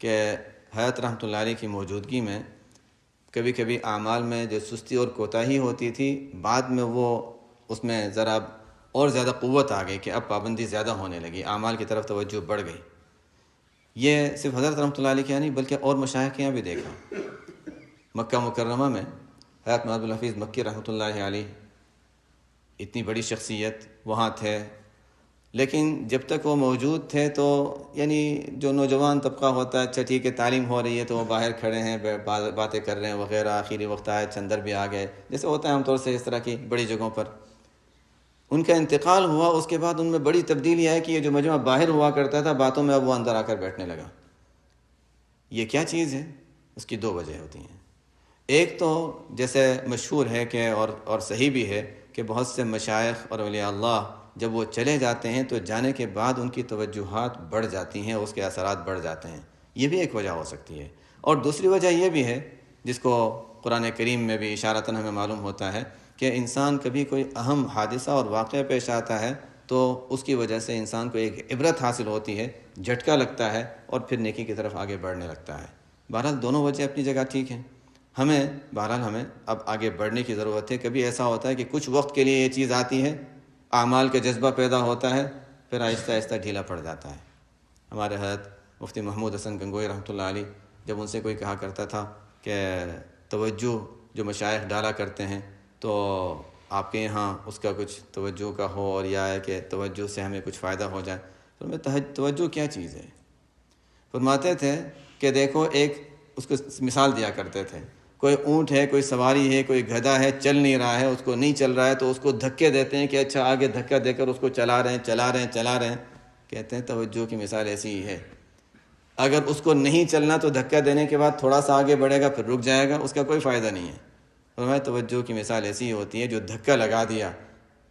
کہ حضرت رحمۃ اللہ علیہ کی موجودگی میں کبھی کبھی اعمال میں جو سستی اور کوتاہی ہوتی تھی، بعد میں وہ اس میں ذرا اور زیادہ قوت آ گئی کہ اب پابندی زیادہ ہونے لگی، اعمال کی طرف توجہ بڑھ گئی۔ یہ صرف حضرت رحمۃ اللہ علیہ کے یہاں نہیں بلکہ اور مشائخ کے یہاں بھی دیکھا۔ مکہ مکرمہ میں حضرت محمد الحفیظ مکی رحمۃ اللہ علیہ اتنی بڑی شخصیت وہاں تھے، لیکن جب تک وہ موجود تھے تو یعنی جو نوجوان طبقہ ہوتا ہے، اچھا ٹھیک ہے تعلیم ہو رہی ہے تو وہ باہر کھڑے ہیں باتیں کر رہے ہیں وغیرہ، آخری وقت آئے اندر بھی آ گئے، جیسے ہوتا ہے عام طور سے اس طرح کی بڑی جگہوں پر۔ ان کا انتقال ہوا، اس کے بعد ان میں بڑی تبدیلی آئی کہ یہ جو مجمع باہر ہوا کرتا تھا باتوں میں اب وہ اندر آ کر بیٹھنے لگا۔ یہ کیا چیز ہے؟ اس کی دو وجہ ہوتی ہیں۔ ایک تو جیسے مشہور ہے کہ اور صحیح بھی ہے کہ بہت سے مشائخ اور اولیاء اللہ جب وہ چلے جاتے ہیں تو جانے کے بعد ان کی توجہات بڑھ جاتی ہیں، اس کے اثرات بڑھ جاتے ہیں، یہ بھی ایک وجہ ہو سکتی ہے۔ اور دوسری وجہ یہ بھی ہے جس کو قرآن کریم میں بھی اشارتاً ہمیں معلوم ہوتا ہے کہ انسان کبھی کوئی اہم حادثہ اور واقعہ پیش آتا ہے تو اس کی وجہ سے انسان کو ایک عبرت حاصل ہوتی ہے، جھٹکا لگتا ہے اور پھر نیکی کی طرف آگے بڑھنے لگتا ہے۔ بہرحال دونوں وجہ اپنی جگہ ٹھیک ہیں۔ ہمیں اب آگے بڑھنے کی ضرورت ہے۔ کبھی ایسا ہوتا ہے کہ کچھ وقت کے لیے یہ چیز آتی ہے، اعمال کا جذبہ پیدا ہوتا ہے، پھر آہستہ آہستہ ڈھیلا پڑ جاتا ہے۔ ہمارے حضرت مفتی محمود حسن گنگوئی رحمۃ اللہ علیہ جب ان سے کوئی کہا کرتا تھا کہ توجہ جو مشائخ ڈالا کرتے ہیں تو آپ کے یہاں اس کا کچھ توجہ کا ہو اور یا ہے کہ توجہ سے ہمیں کچھ فائدہ ہو جائے، تو میں توجہ کیا چیز ہے؟ فرماتے تھے کہ دیکھو، ایک اس کو مثال دیا کرتے تھے، کوئی اونٹ ہے، کوئی سواری ہے، کوئی گدھا ہے، چل نہیں رہا ہے، اس کو نہیں چل رہا ہے تو اس کو دھکے دیتے ہیں کہ اچھا آگے دھکا دے کر اس کو چلا رہے ہیں۔ کہتے ہیں توجہ کی مثال ایسی ہی ہے، اگر اس کو نہیں چلنا تو دھکا دینے کے بعد تھوڑا سا آگے بڑھے گا پھر رک جائے گا، اس کا کوئی فائدہ نہیں ہے۔ فرمایا توجہ کی مثال ایسی ہی ہوتی ہے جو دھکا لگا دیا،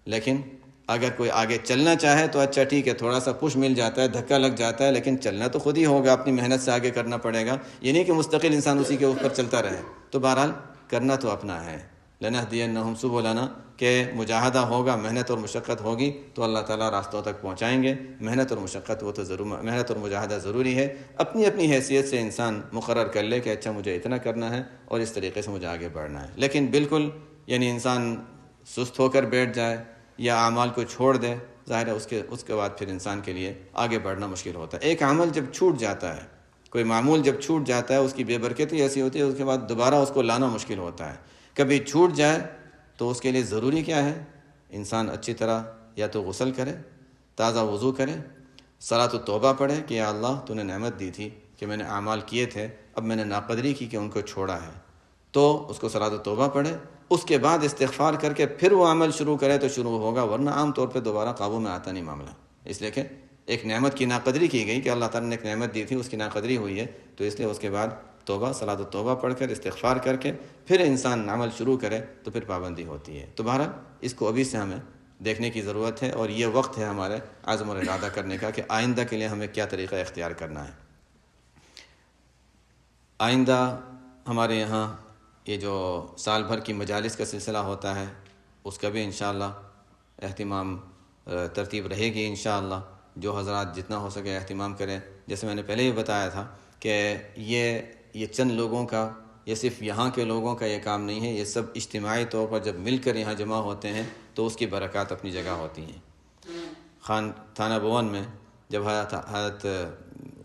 لیکن اگر کوئی آگے چلنا چاہے تو اچھا ٹھیک ہے، تھوڑا سا پش مل جاتا ہے، دھکا لگ جاتا ہے، لیکن چلنا تو خود ہی ہوگا، اپنی محنت سے آگے کرنا پڑے گا، یہ نہیں کہ مستقل انسان اسی کے اوپر چلتا رہے۔ تو بہرحال کرنا تو اپنا ہے، لنہدینہم سبلنا کہ مجاہدہ ہوگا، محنت اور مشقت ہوگی تو اللہ تعالیٰ راستوں تک پہنچائیں گے۔ محنت اور مشقت وہ تو ضرور، محنت اور مجاہدہ ضروری ہے۔ اپنی اپنی حیثیت سے انسان مقرر کر لے کہ اچھا مجھے اتنا کرنا ہے اور اس طریقے سے مجھے آگے بڑھنا ہے، لیکن بالکل یعنی انسان سست ہو کر بیٹھ جائے یا اعمال کو چھوڑ دے، ظاہر ہے اس کے بعد پھر انسان کے لیے آگے بڑھنا مشکل ہوتا ہے۔ ایک عمل جب چھوٹ جاتا ہے، کوئی معمول جب چھوٹ جاتا ہے، اس کی بے برکتی ایسی ہوتی ہے، اس کے بعد دوبارہ اس کو لانا مشکل ہوتا ہے۔ کبھی چھوٹ جائے تو اس کے لیے ضروری کیا ہے؟ انسان اچھی طرح یا تو غسل کرے، تازہ وضو کرے، صلاۃ التوبہ پڑھے کہ یا اللہ تو نے نعمت دی تھی کہ میں نے اعمال کیے تھے، اب میں نے ناقدری کی کہ ان کو چھوڑا ہے، تو اس کو صلاۃ التوبہ پڑھے، اس کے بعد استغفار کر کے پھر وہ عمل شروع کرے تو شروع ہوگا، ورنہ عام طور پہ دوبارہ قابو میں آتا نہیں معاملہ۔ اس لیے کہ ایک نعمت کی ناقدری کی گئی کہ اللہ تعالیٰ نے ایک نعمت دی تھی، اس کی ناقدری ہوئی ہے، تو اس لیے اس کے بعد توبہ، صلاۃ التوبہ پڑھ کر استغفار کر کے پھر انسان عمل شروع کرے تو پھر پابندی ہوتی ہے۔ تو بہرحال اس کو ابھی سے ہمیں دیکھنے کی ضرورت ہے، اور یہ وقت ہے ہمارے عزم اور ارادہ کرنے کا کہ آئندہ کے لیے ہمیں کیا طریقہ اختیار کرنا ہے۔ آئندہ ہمارے یہاں یہ جو سال بھر کی مجالس کا سلسلہ ہوتا ہے، اس کا بھی انشاءاللہ اہتمام ترتیب رہے گی انشاءاللہ۔ جو حضرات جتنا ہو سکے اہتمام کریں، جیسے میں نے پہلے ہی بتایا تھا کہ یہ چند لوگوں کا، یہ صرف یہاں کے لوگوں کا یہ کام نہیں ہے، یہ سب اجتماعی طور پر جب مل کر یہاں جمع ہوتے ہیں تو اس کی برکات اپنی جگہ ہوتی ہیں۔ تھانہ بھون میں جب حضرت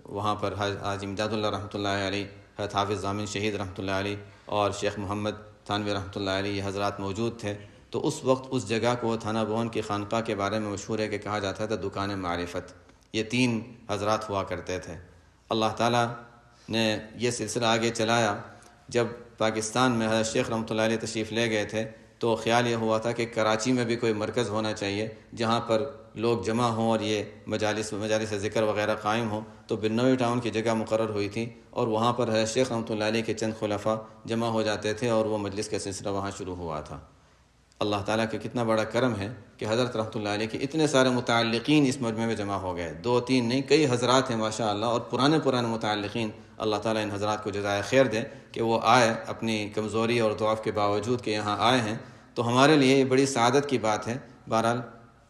وہاں پر حاجی امداد اللہ رحمۃ اللہ علیہ، حضرت حافظ ضامن شہید رحمۃ اللہ علیہ اور شیخ محمد تھانوی رحمۃ اللہ علیہ، یہ حضرات موجود تھے، تو اس وقت اس جگہ کو تھانہ بھون کی خانقاہ کے بارے میں مشہور ہے کہ کہا جاتا تھا دکان معرفت۔ یہ 3 حضرات ہوا کرتے تھے۔ اللہ تعالیٰ نے یہ سلسلہ آگے چلایا۔ جب پاکستان میں حضرت شیخ رحمۃ اللہ علیہ تشریف لے گئے تھے تو خیال یہ ہوا تھا کہ کراچی میں بھی کوئی مرکز ہونا چاہیے جہاں پر لوگ جمع ہوں اور یہ مجالس ذکر وغیرہ قائم ہوں، تو برنوی ٹاؤن کی جگہ مقرر ہوئی تھی، اور وہاں پر حضرت شیخ رحمۃ اللہ علیہ کے چند خلفاء جمع ہو جاتے تھے اور وہ مجلس کا سلسلہ وہاں شروع ہوا تھا۔ اللہ تعالیٰ کا کتنا بڑا کرم ہے کہ حضرت رحمۃ اللہ علیہ کے اتنے سارے متعلقین اس مجمع میں جمع ہو گئے، 2-3 نہیں کئی حضرات ہیں ماشاءاللہ، اور پرانے متعلقین۔ اللہ تعالیٰ ان حضرات کو جزائے خیر دے کہ وہ آئے اپنی کمزوری اور ضعف کے باوجود کہ یہاں آئے ہیں، تو ہمارے لیے یہ بڑی سعادت کی بات ہے۔ بہرحال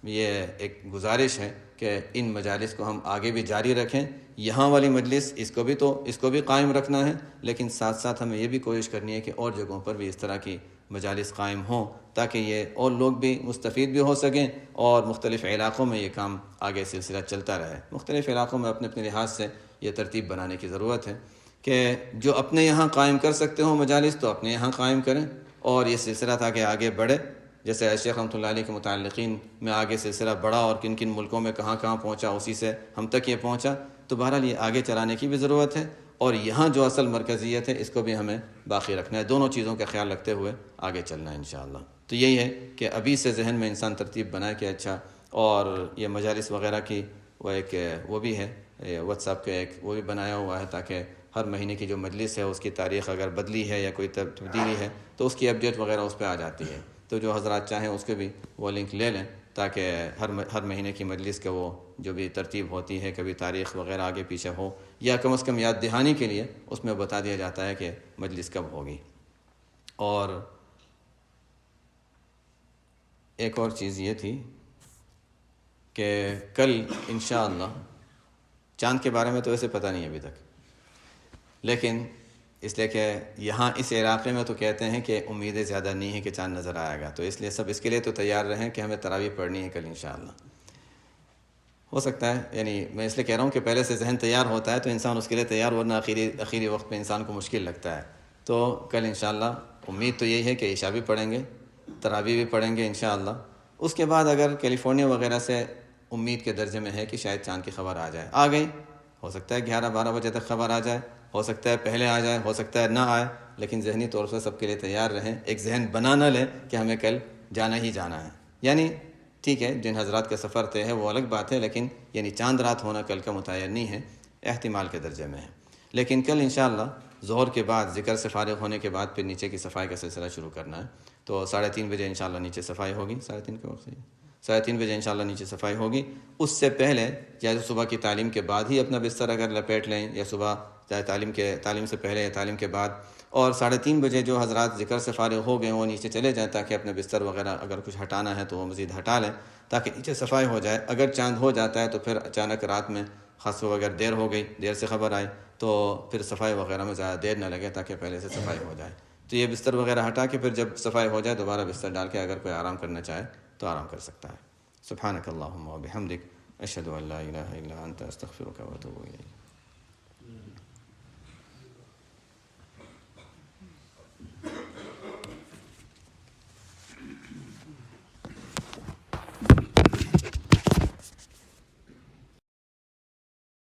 یہ ایک گزارش ہے کہ ان مجالس کو ہم آگے بھی جاری رکھیں۔ یہاں والی مجلس اس کو بھی قائم رکھنا ہے، لیکن ساتھ ساتھ ہمیں یہ بھی کوشش کرنی ہے کہ اور جگہوں پر بھی اس طرح کی مجالس قائم ہوں، تاکہ یہ اور لوگ بھی مستفید بھی ہو سکیں، اور مختلف علاقوں میں یہ کام آگے سلسلہ چلتا رہے۔ مختلف علاقوں میں اپنے لحاظ سے یہ ترتیب بنانے کی ضرورت ہے کہ جو اپنے یہاں قائم کر سکتے ہوں مجالس تو اپنے یہاں قائم کریں، اور یہ سلسلہ تاکہ آگے بڑھے۔ جیسے شیخ رحمۃ اللہ علیہ کے متعلقین میں آگے سلسلہ بڑھا اور کن کن ملکوں میں کہاں پہنچا، اسی سے ہم تک یہ پہنچا، تو بہرحال یہ آگے چلانے کی بھی ضرورت ہے، اور یہاں جو اصل مرکزیت ہے اس کو بھی ہمیں باقی رکھنا ہے۔ دونوں چیزوں کا خیال رکھتے ہوئے آگے چلنا ہے انشاءاللہ۔ تو یہی ہے کہ ابھی سے ذہن میں انسان ترتیب بنائے کہ اچھا، اور یہ مجالس وغیرہ کی وہ بھی ہے، واٹس ایپ کا ایک وہ بھی بنایا ہوا ہے، تاکہ ہر مہینے کی جو مجلس ہے اس کی تاریخ اگر بدلی ہے یا کوئی تبدیلی ہے تو اس کی اپڈیٹ وغیرہ اس پہ آ جاتی ہے، تو جو حضرات چاہیں اس کے بھی وہ لنک لے لیں، تاکہ ہر مہینے کی مجلس کا وہ جو بھی ترتیب ہوتی ہے، کبھی تاریخ وغیرہ آگے پیچھے ہو، یا کم از کم یاد دہانی کے لیے اس میں بتا دیا جاتا ہے کہ مجلس کب ہوگی۔ اور ایک اور چیز یہ تھی کہ کل انشاءاللہ چاند کے بارے میں تو ایسے پتہ نہیں ابھی تک، لیکن اس لیے کہ یہاں اس علاقے میں تو کہتے ہیں کہ امیدیں زیادہ نہیں ہیں کہ چاند نظر آئے گا، تو اس لیے سب اس کے لیے تو تیار رہیں کہ ہمیں تراویح پڑھنی ہے کل انشاءاللہ۔ ہو سکتا ہے، یعنی میں اس لیے کہہ رہا ہوں کہ پہلے سے ذہن تیار ہوتا ہے تو انسان اس کے لیے تیار، ورنہ آخری وقت پہ انسان کو مشکل لگتا ہے۔ تو کل انشاءاللہ امید تو یہی ہے کہ عشاء بھی پڑھیں گے، تراویح بھی پڑھیں گے انشاءاللہ۔ اس کے بعد اگر کیلیفورنیا وغیرہ سے امید کے درجے میں ہے کہ شاید چاند کی خبر آ جائے، آ گئی، ہو سکتا ہے 11-12 بجے تک خبر آ جائے، ہو سکتا ہے پہلے آ جائے، ہو سکتا ہے نہ آئے، لیکن ذہنی طور سے سب کے لیے تیار رہیں، ایک ذہن بنا نہ لیں کہ ہمیں کل جانا ہی جانا ہے۔ یعنی ٹھیک ہے جن حضرات کا سفر طے ہے وہ الگ بات ہے، لیکن یعنی چاند رات ہونا کل کا متعین نہیں ہے، احتمال کے درجے میں ہے۔ لیکن کل انشاءاللہ ظہر کے بعد ذکر سے فارغ ہونے کے بعد پھر نیچے کی صفائی کا سلسلہ شروع کرنا ہے، تو 3:30 بجے انشاءاللہ نیچے صفائی ہوگی، 3:30 کے وقت سے 3:30 بجے انشاءاللہ نیچے صفائی ہوگی۔ اس سے پہلے یا صبح کی تعلیم کے بعد ہی اپنا بستر اگر لپیٹ لیں، یا صبح چاہے تعلیم سے پہلے یا تعلیم کے بعد، اور 3:30 بجے جو حضرات ذکر سے فارغ ہو گئے وہ نیچے چلے جائیں تاکہ اپنے بستر وغیرہ اگر کچھ ہٹانا ہے تو وہ مزید ہٹا لیں تاکہ نیچے صفائی ہو جائے۔ اگر چاند ہو جاتا ہے تو پھر اچانک رات میں خاص وغیرہ دیر ہو گئی، دیر سے خبر آئی، تو پھر صفائی وغیرہ میں زیادہ دیر نہ لگے تاکہ پہلے سے صفائی ہو جائے۔ تو یہ بستر وغیرہ ہٹا کے پھر جب صفائی ہو جائے دوبارہ بستر ڈال کے اگر کوئی آرام کرنا چاہے تو آرام کر سکتا ہے۔ سبحانک اللہم و بحمدک، اشہد ان لا الہ الا انت، استغفرک و اتوب الیک۔